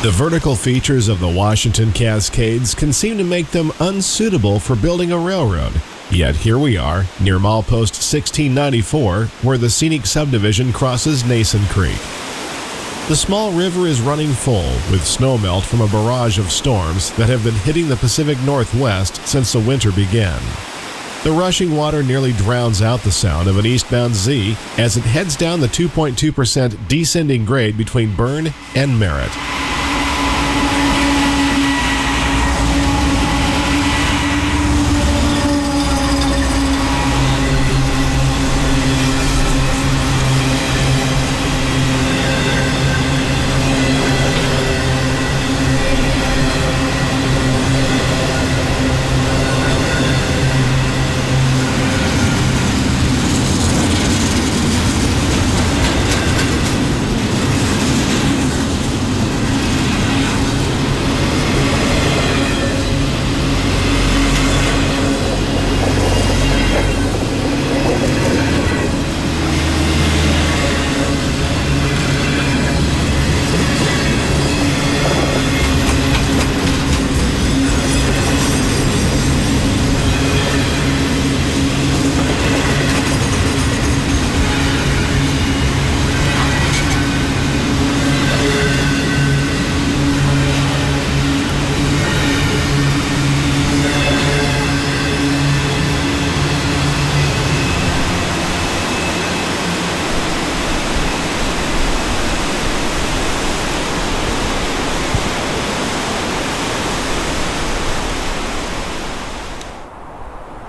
The vertical features of the Washington Cascades can seem to make them unsuitable for building a railroad. Yet here we are, near milepost 1694, where the Scenic Subdivision crosses Nason Creek. The small river is running full, with snowmelt from a barrage of storms that have been hitting the Pacific Northwest since the winter began. The rushing water nearly drowns out the sound of an eastbound Z as it heads down the 2.2% descending grade between Berne and Merritt.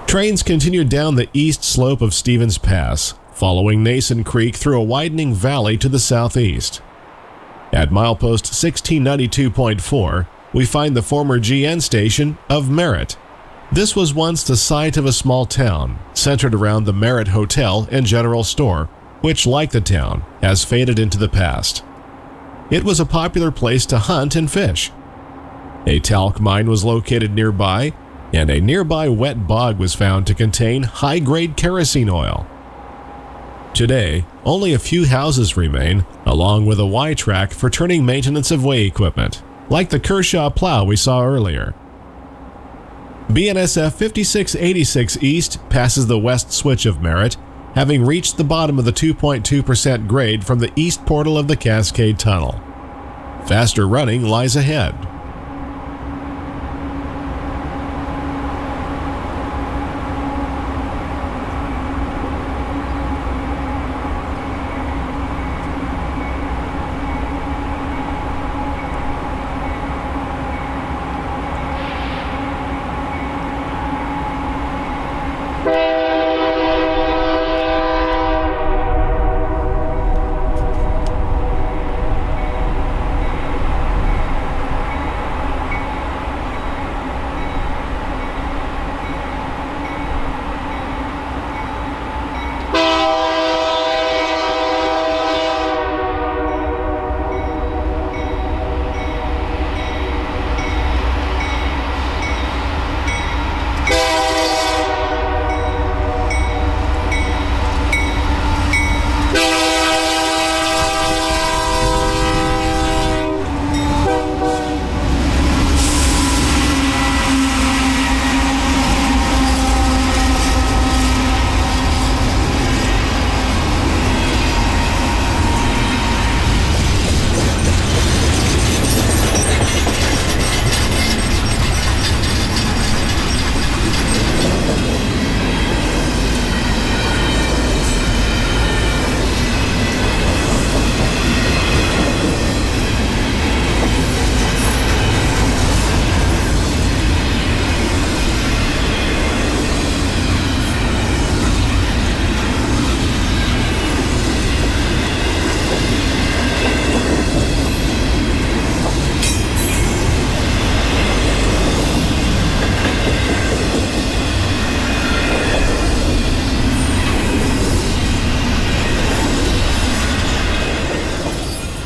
Trains continued down the east slope of Stevens Pass, following Nason Creek through a widening valley to the southeast. At milepost 1692.4, we find the former GN station of Merritt. This was once the site of a small town, centered around the Merritt Hotel and General Store, which, like the town, has faded into the past. It was a popular place to hunt and fish. A talc mine was located nearby, and a nearby wet bog was found to contain high-grade kerosene oil. Today, only a few houses remain, along with a Y-track for turning maintenance of way equipment, like the Kershaw plow we saw earlier. BNSF 5686 East passes the west switch of Merritt, having reached the bottom of the 2.2% grade from the east portal of the Cascade Tunnel. Faster running lies ahead.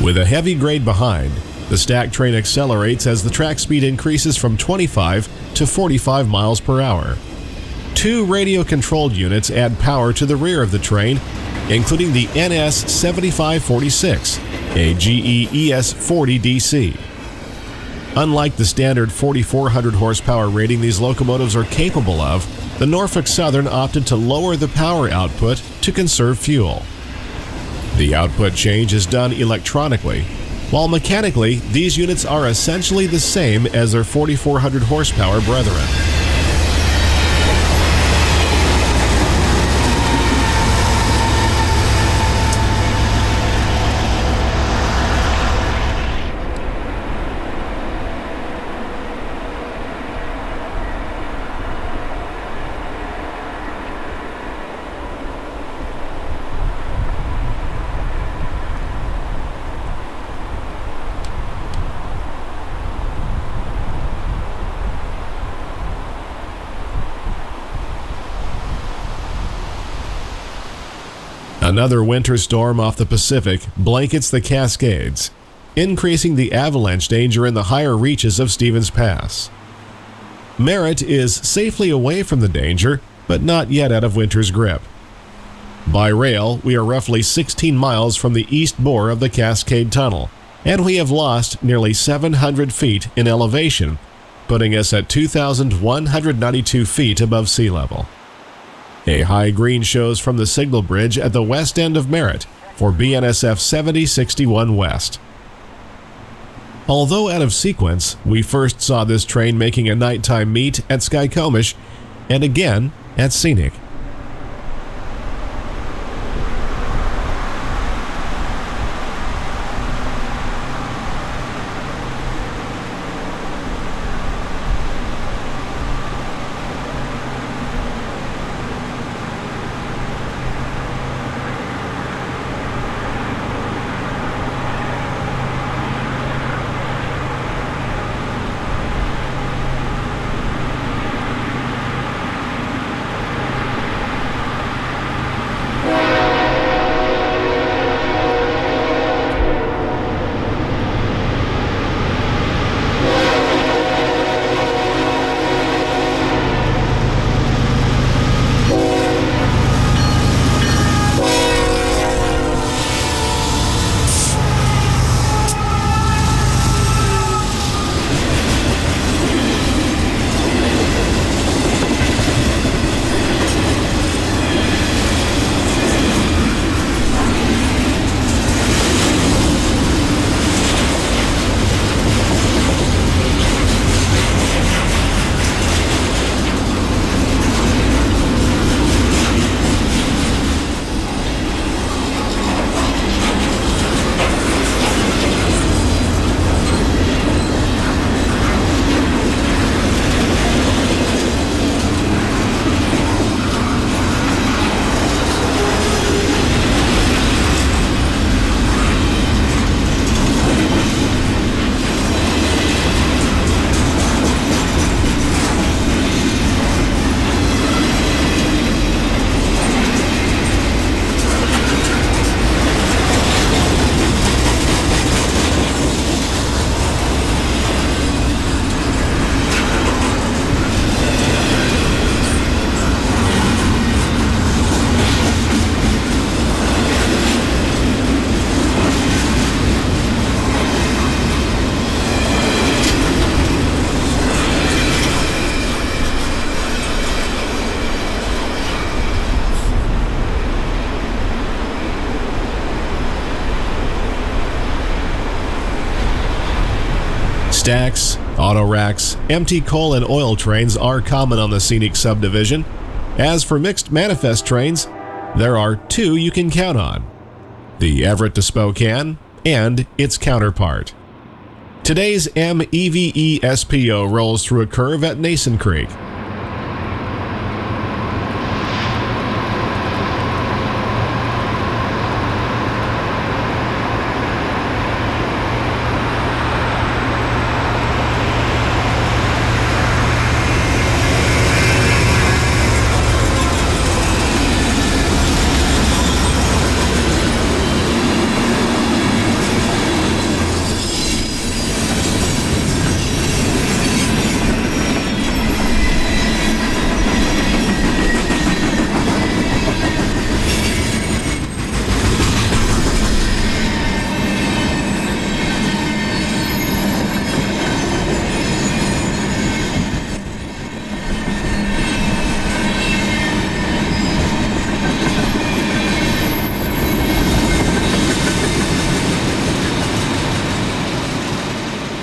With a heavy grade behind, the stack train accelerates as the track speed increases from 25 to 45 miles per hour. 2 radio-controlled units add power to the rear of the train, including the NS-7546, a GE ES-40 DC. Unlike the standard 4,400 horsepower rating these locomotives are capable of, the Norfolk Southern opted to lower the power output to conserve fuel. The output change is done electronically, while mechanically these units are essentially the same as their 4,400 horsepower brethren. Another winter storm off the Pacific blankets the Cascades, increasing the avalanche danger in the higher reaches of Stevens Pass. Merritt is safely away from the danger, but not yet out of winter's grip. By rail, we are roughly 16 miles from the east bore of the Cascade Tunnel, and we have lost nearly 700 feet in elevation, putting us at 2,192 feet above sea level. A high green shows from the signal bridge at the west end of Merritt for BNSF 7061 West. Although out of sequence, we first saw this train making a nighttime meet at Skykomish and again at Scenic. Stacks, auto racks, empty coal and oil trains are common on the Scenic Subdivision. As for mixed manifest trains, there are 2 you can count on: the Everett to Spokane and its counterpart. Today's MEVE SPO rolls through a curve at Nason Creek.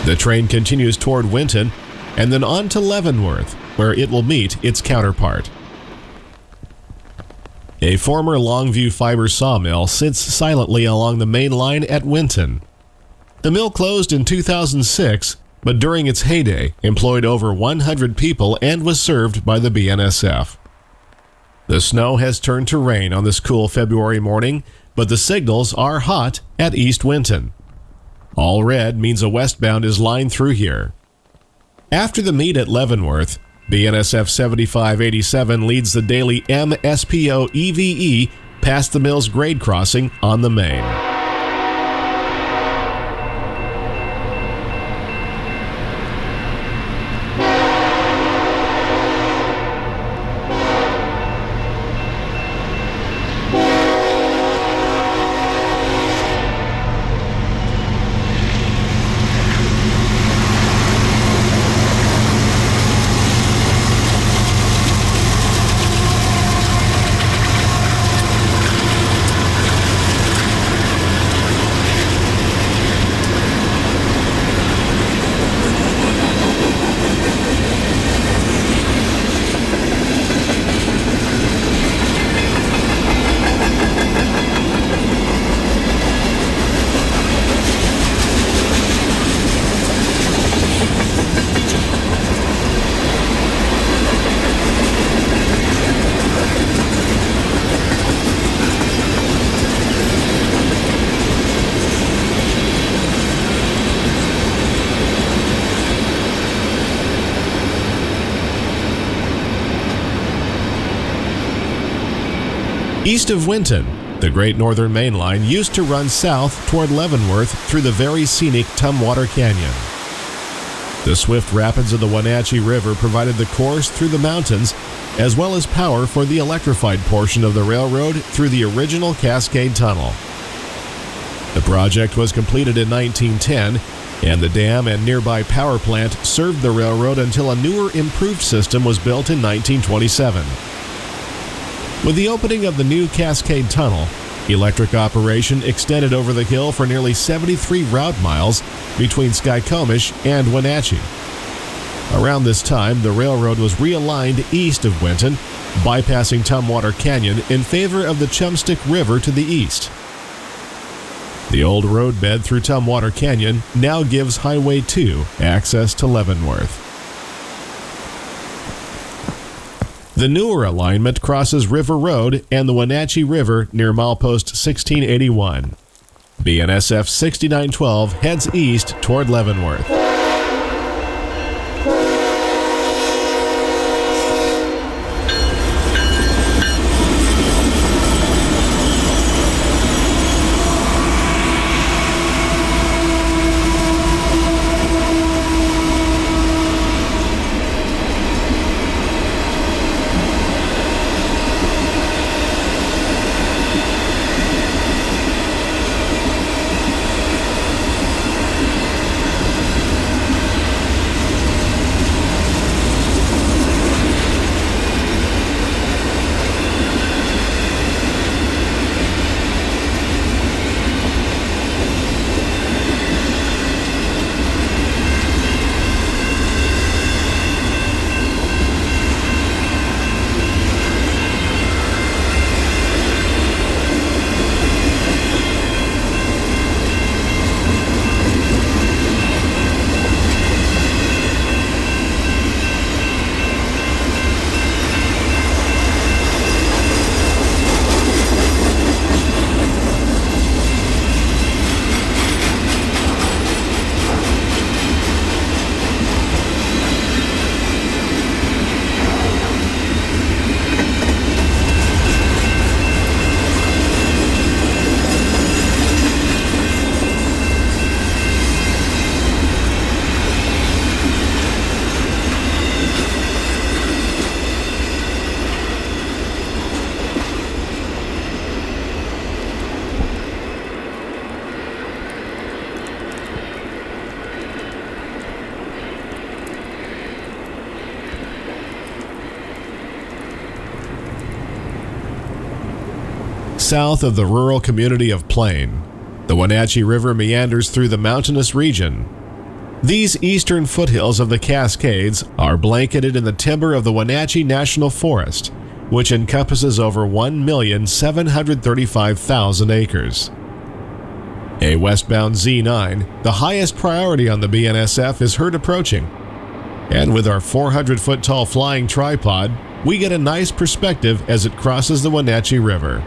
The train continues toward Winton and then on to Leavenworth, where it will meet its counterpart. A former Longview fiber sawmill sits silently along the main line at Winton. The mill closed in 2006, but during its heyday employed over 100 people and was served by the BNSF. The snow has turned to rain on this cool February morning, but the signals are hot at East Winton. All red means a westbound is lined through here. After the meet at Leavenworth, BNSF 7587 leads the daily MSPO EVE past the mill's grade crossing on the main. East of Winton, the Great Northern Main Line used to run south toward Leavenworth through the very scenic Tumwater Canyon. The swift rapids of the Wenatchee River provided the course through the mountains, as well as power for the electrified portion of the railroad through the original Cascade Tunnel. The project was completed in 1910, and the dam and nearby power plant served the railroad until a newer, improved system was built in 1927. With the opening of the new Cascade Tunnel, electric operation extended over the hill for nearly 73 route miles between Skykomish and Wenatchee. Around this time, the railroad was realigned east of Winton, bypassing Tumwater Canyon in favor of the Chumstick River to the east. The old roadbed through Tumwater Canyon now gives Highway 2 access to Leavenworth. The newer alignment crosses River Road and the Wenatchee River near milepost 1681. BNSF 6912 heads east toward Leavenworth. South of the rural community of Plain, the Wenatchee River meanders through the mountainous region. These eastern foothills of the Cascades are blanketed in the timber of the Wenatchee National Forest, which encompasses over 1,735,000 acres. A westbound Z9, the highest priority on the BNSF, is heard approaching. And with our 400-foot-tall flying tripod, we get a nice perspective as it crosses the Wenatchee River.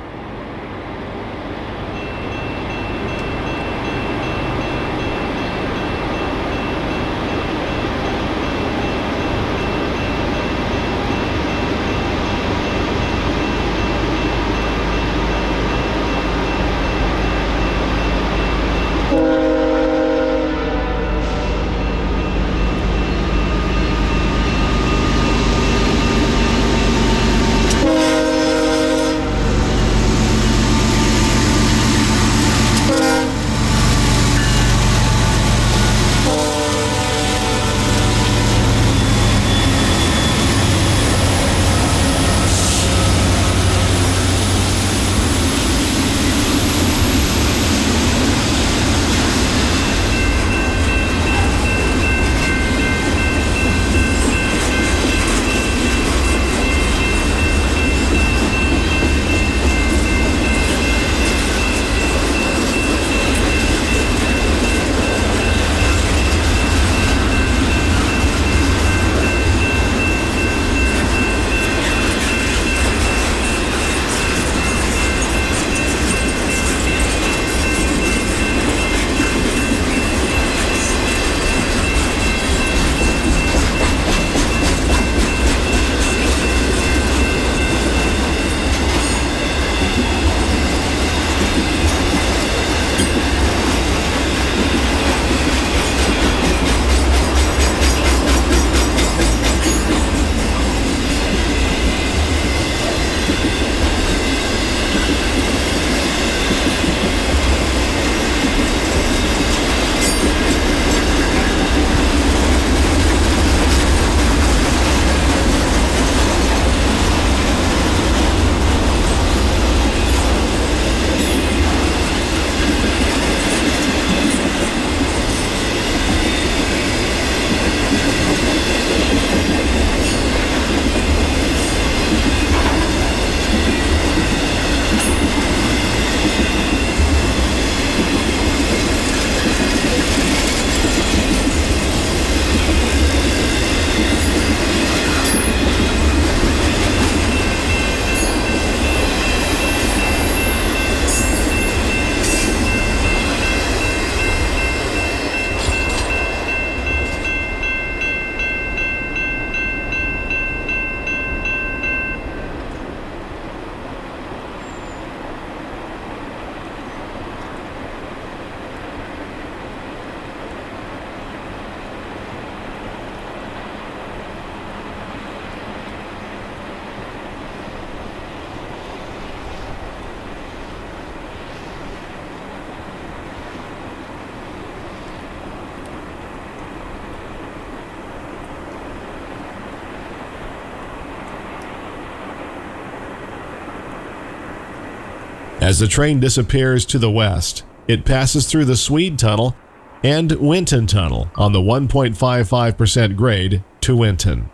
As the train disappears to the west, it passes through the Swede Tunnel and Winton Tunnel on the 1.55% grade to Winton.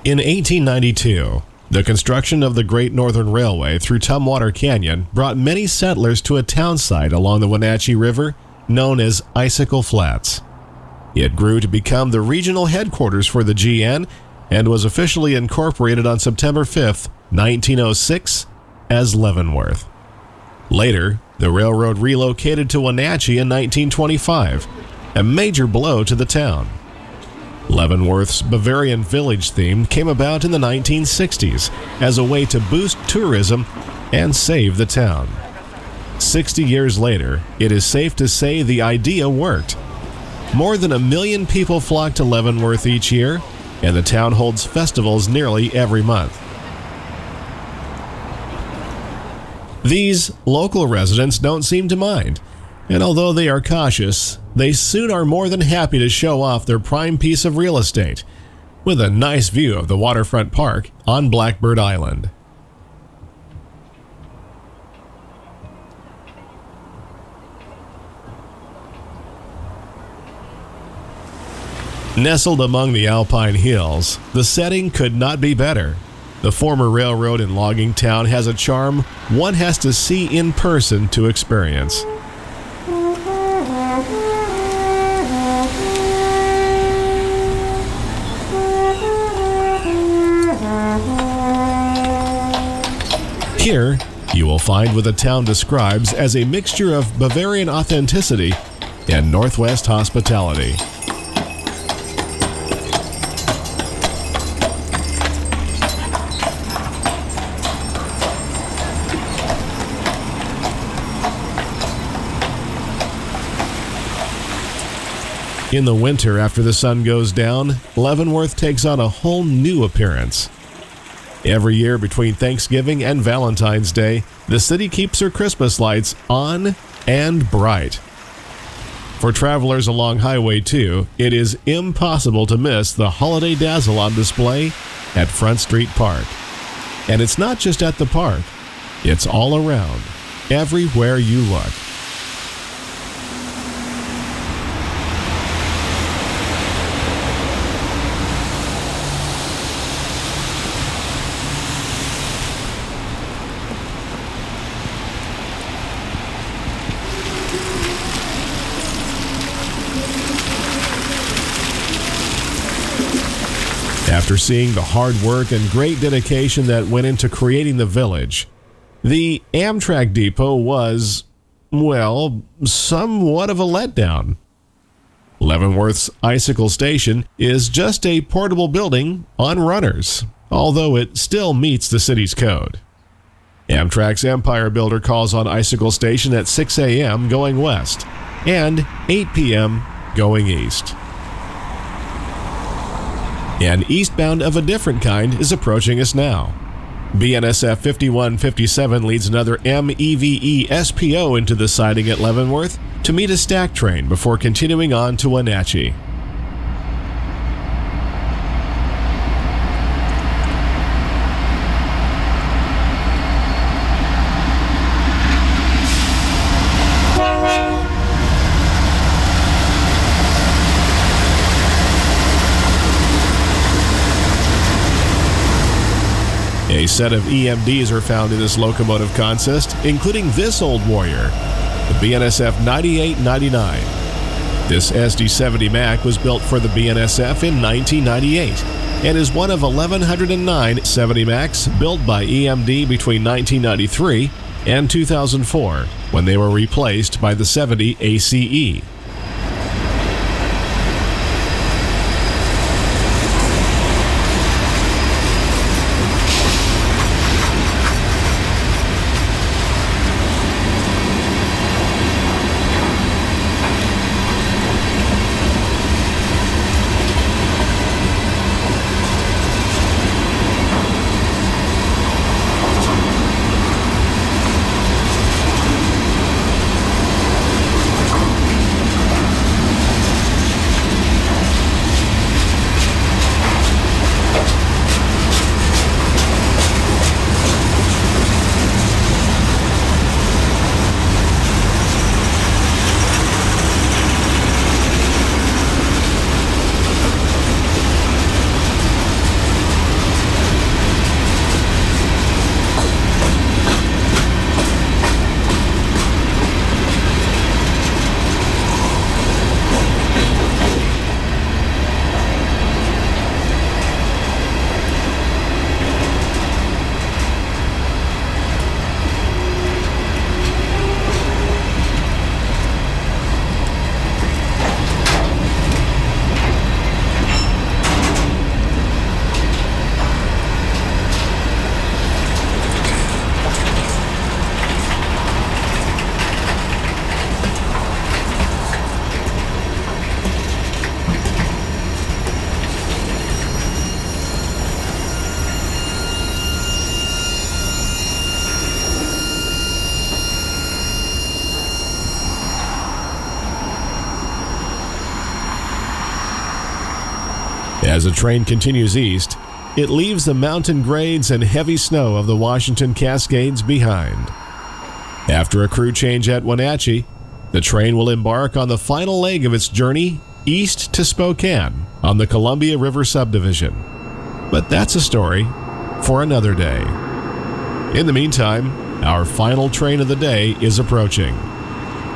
In 1892, the construction of the Great Northern Railway through Tumwater Canyon brought many settlers to a town site along the Wenatchee River known as Icicle Flats. It grew to become the regional headquarters for the GN and was officially incorporated on September 5, 1906, as Leavenworth. Later, the railroad relocated to Wenatchee in 1925, a major blow to the town. Leavenworth's Bavarian village theme came about in the 1960s as a way to boost tourism and save the town. 60 years later, it is safe to say the idea worked. More than 1 million people flock to Leavenworth each year, and the town holds festivals nearly every month. These local residents don't seem to mind, and although they are cautious, they soon are more than happy to show off their prime piece of real estate, with a nice view of the waterfront park on Blackbird Island. Nestled among the Alpine hills, the setting could not be better. The former railroad and logging town has a charm one has to see in person to experience. Here, you will find what the town describes as a mixture of Bavarian authenticity and Northwest hospitality. In the winter, after the sun goes down, Leavenworth takes on a whole new appearance. Every year between Thanksgiving and Valentine's Day, the city keeps her Christmas lights on and bright. For travelers along Highway 2, it is impossible to miss the holiday dazzle on display at Front Street Park. And it's not just at the park, it's all around, everywhere you look. After seeing the hard work and great dedication that went into creating the village, the Amtrak depot was, well, somewhat of a letdown. Leavenworth's Icicle Station is just a portable building on runners, although it still meets the city's code. Amtrak's Empire Builder calls on Icicle Station at 6 a.m. going west and 8 p.m. going east. An eastbound of a different kind is approaching us now. BNSF 5157 leads another MEVE SPO into the siding at Leavenworth to meet a stack train before continuing on to Wenatchee. A set of EMDs are found in this locomotive consist, including this old warrior, the BNSF 9899. This SD70 Mac was built for the BNSF in 1998 and is one of 1,109 70 Macs built by EMD between 1993 and 2004, when they were replaced by the 70 ACE. As the train continues east, it leaves the mountain grades and heavy snow of the Washington Cascades behind. After a crew change at Wenatchee, the train will embark on the final leg of its journey east to Spokane on the Columbia River Subdivision. But that's a story for another day. In the meantime, our final train of the day is approaching.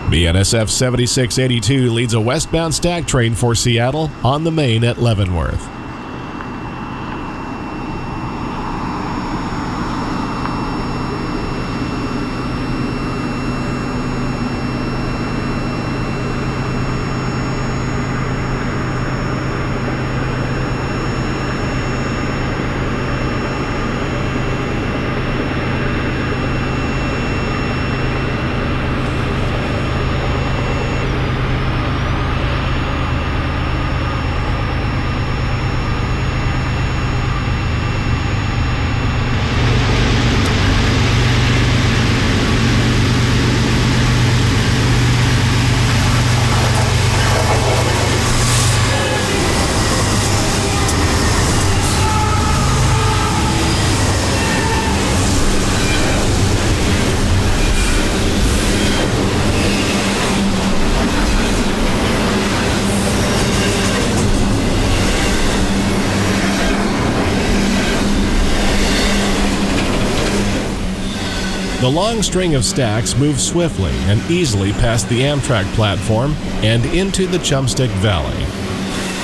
BNSF 7682 leads a westbound stack train for Seattle on the main at Leavenworth. The long string of stacks moves swiftly and easily past the Amtrak platform and into the Chumstick Valley.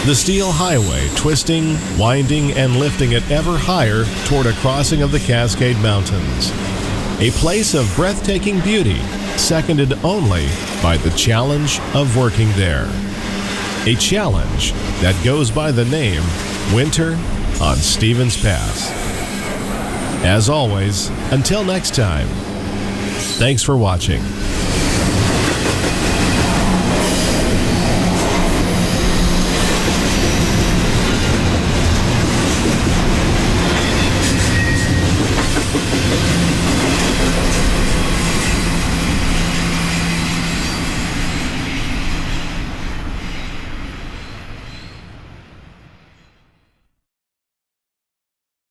The steel highway twisting, winding, and lifting it ever higher toward a crossing of the Cascade Mountains. A place of breathtaking beauty, seconded only by the challenge of working there. A challenge that goes by the name Winter on Stevens Pass. As always, until next time, thanks for watching.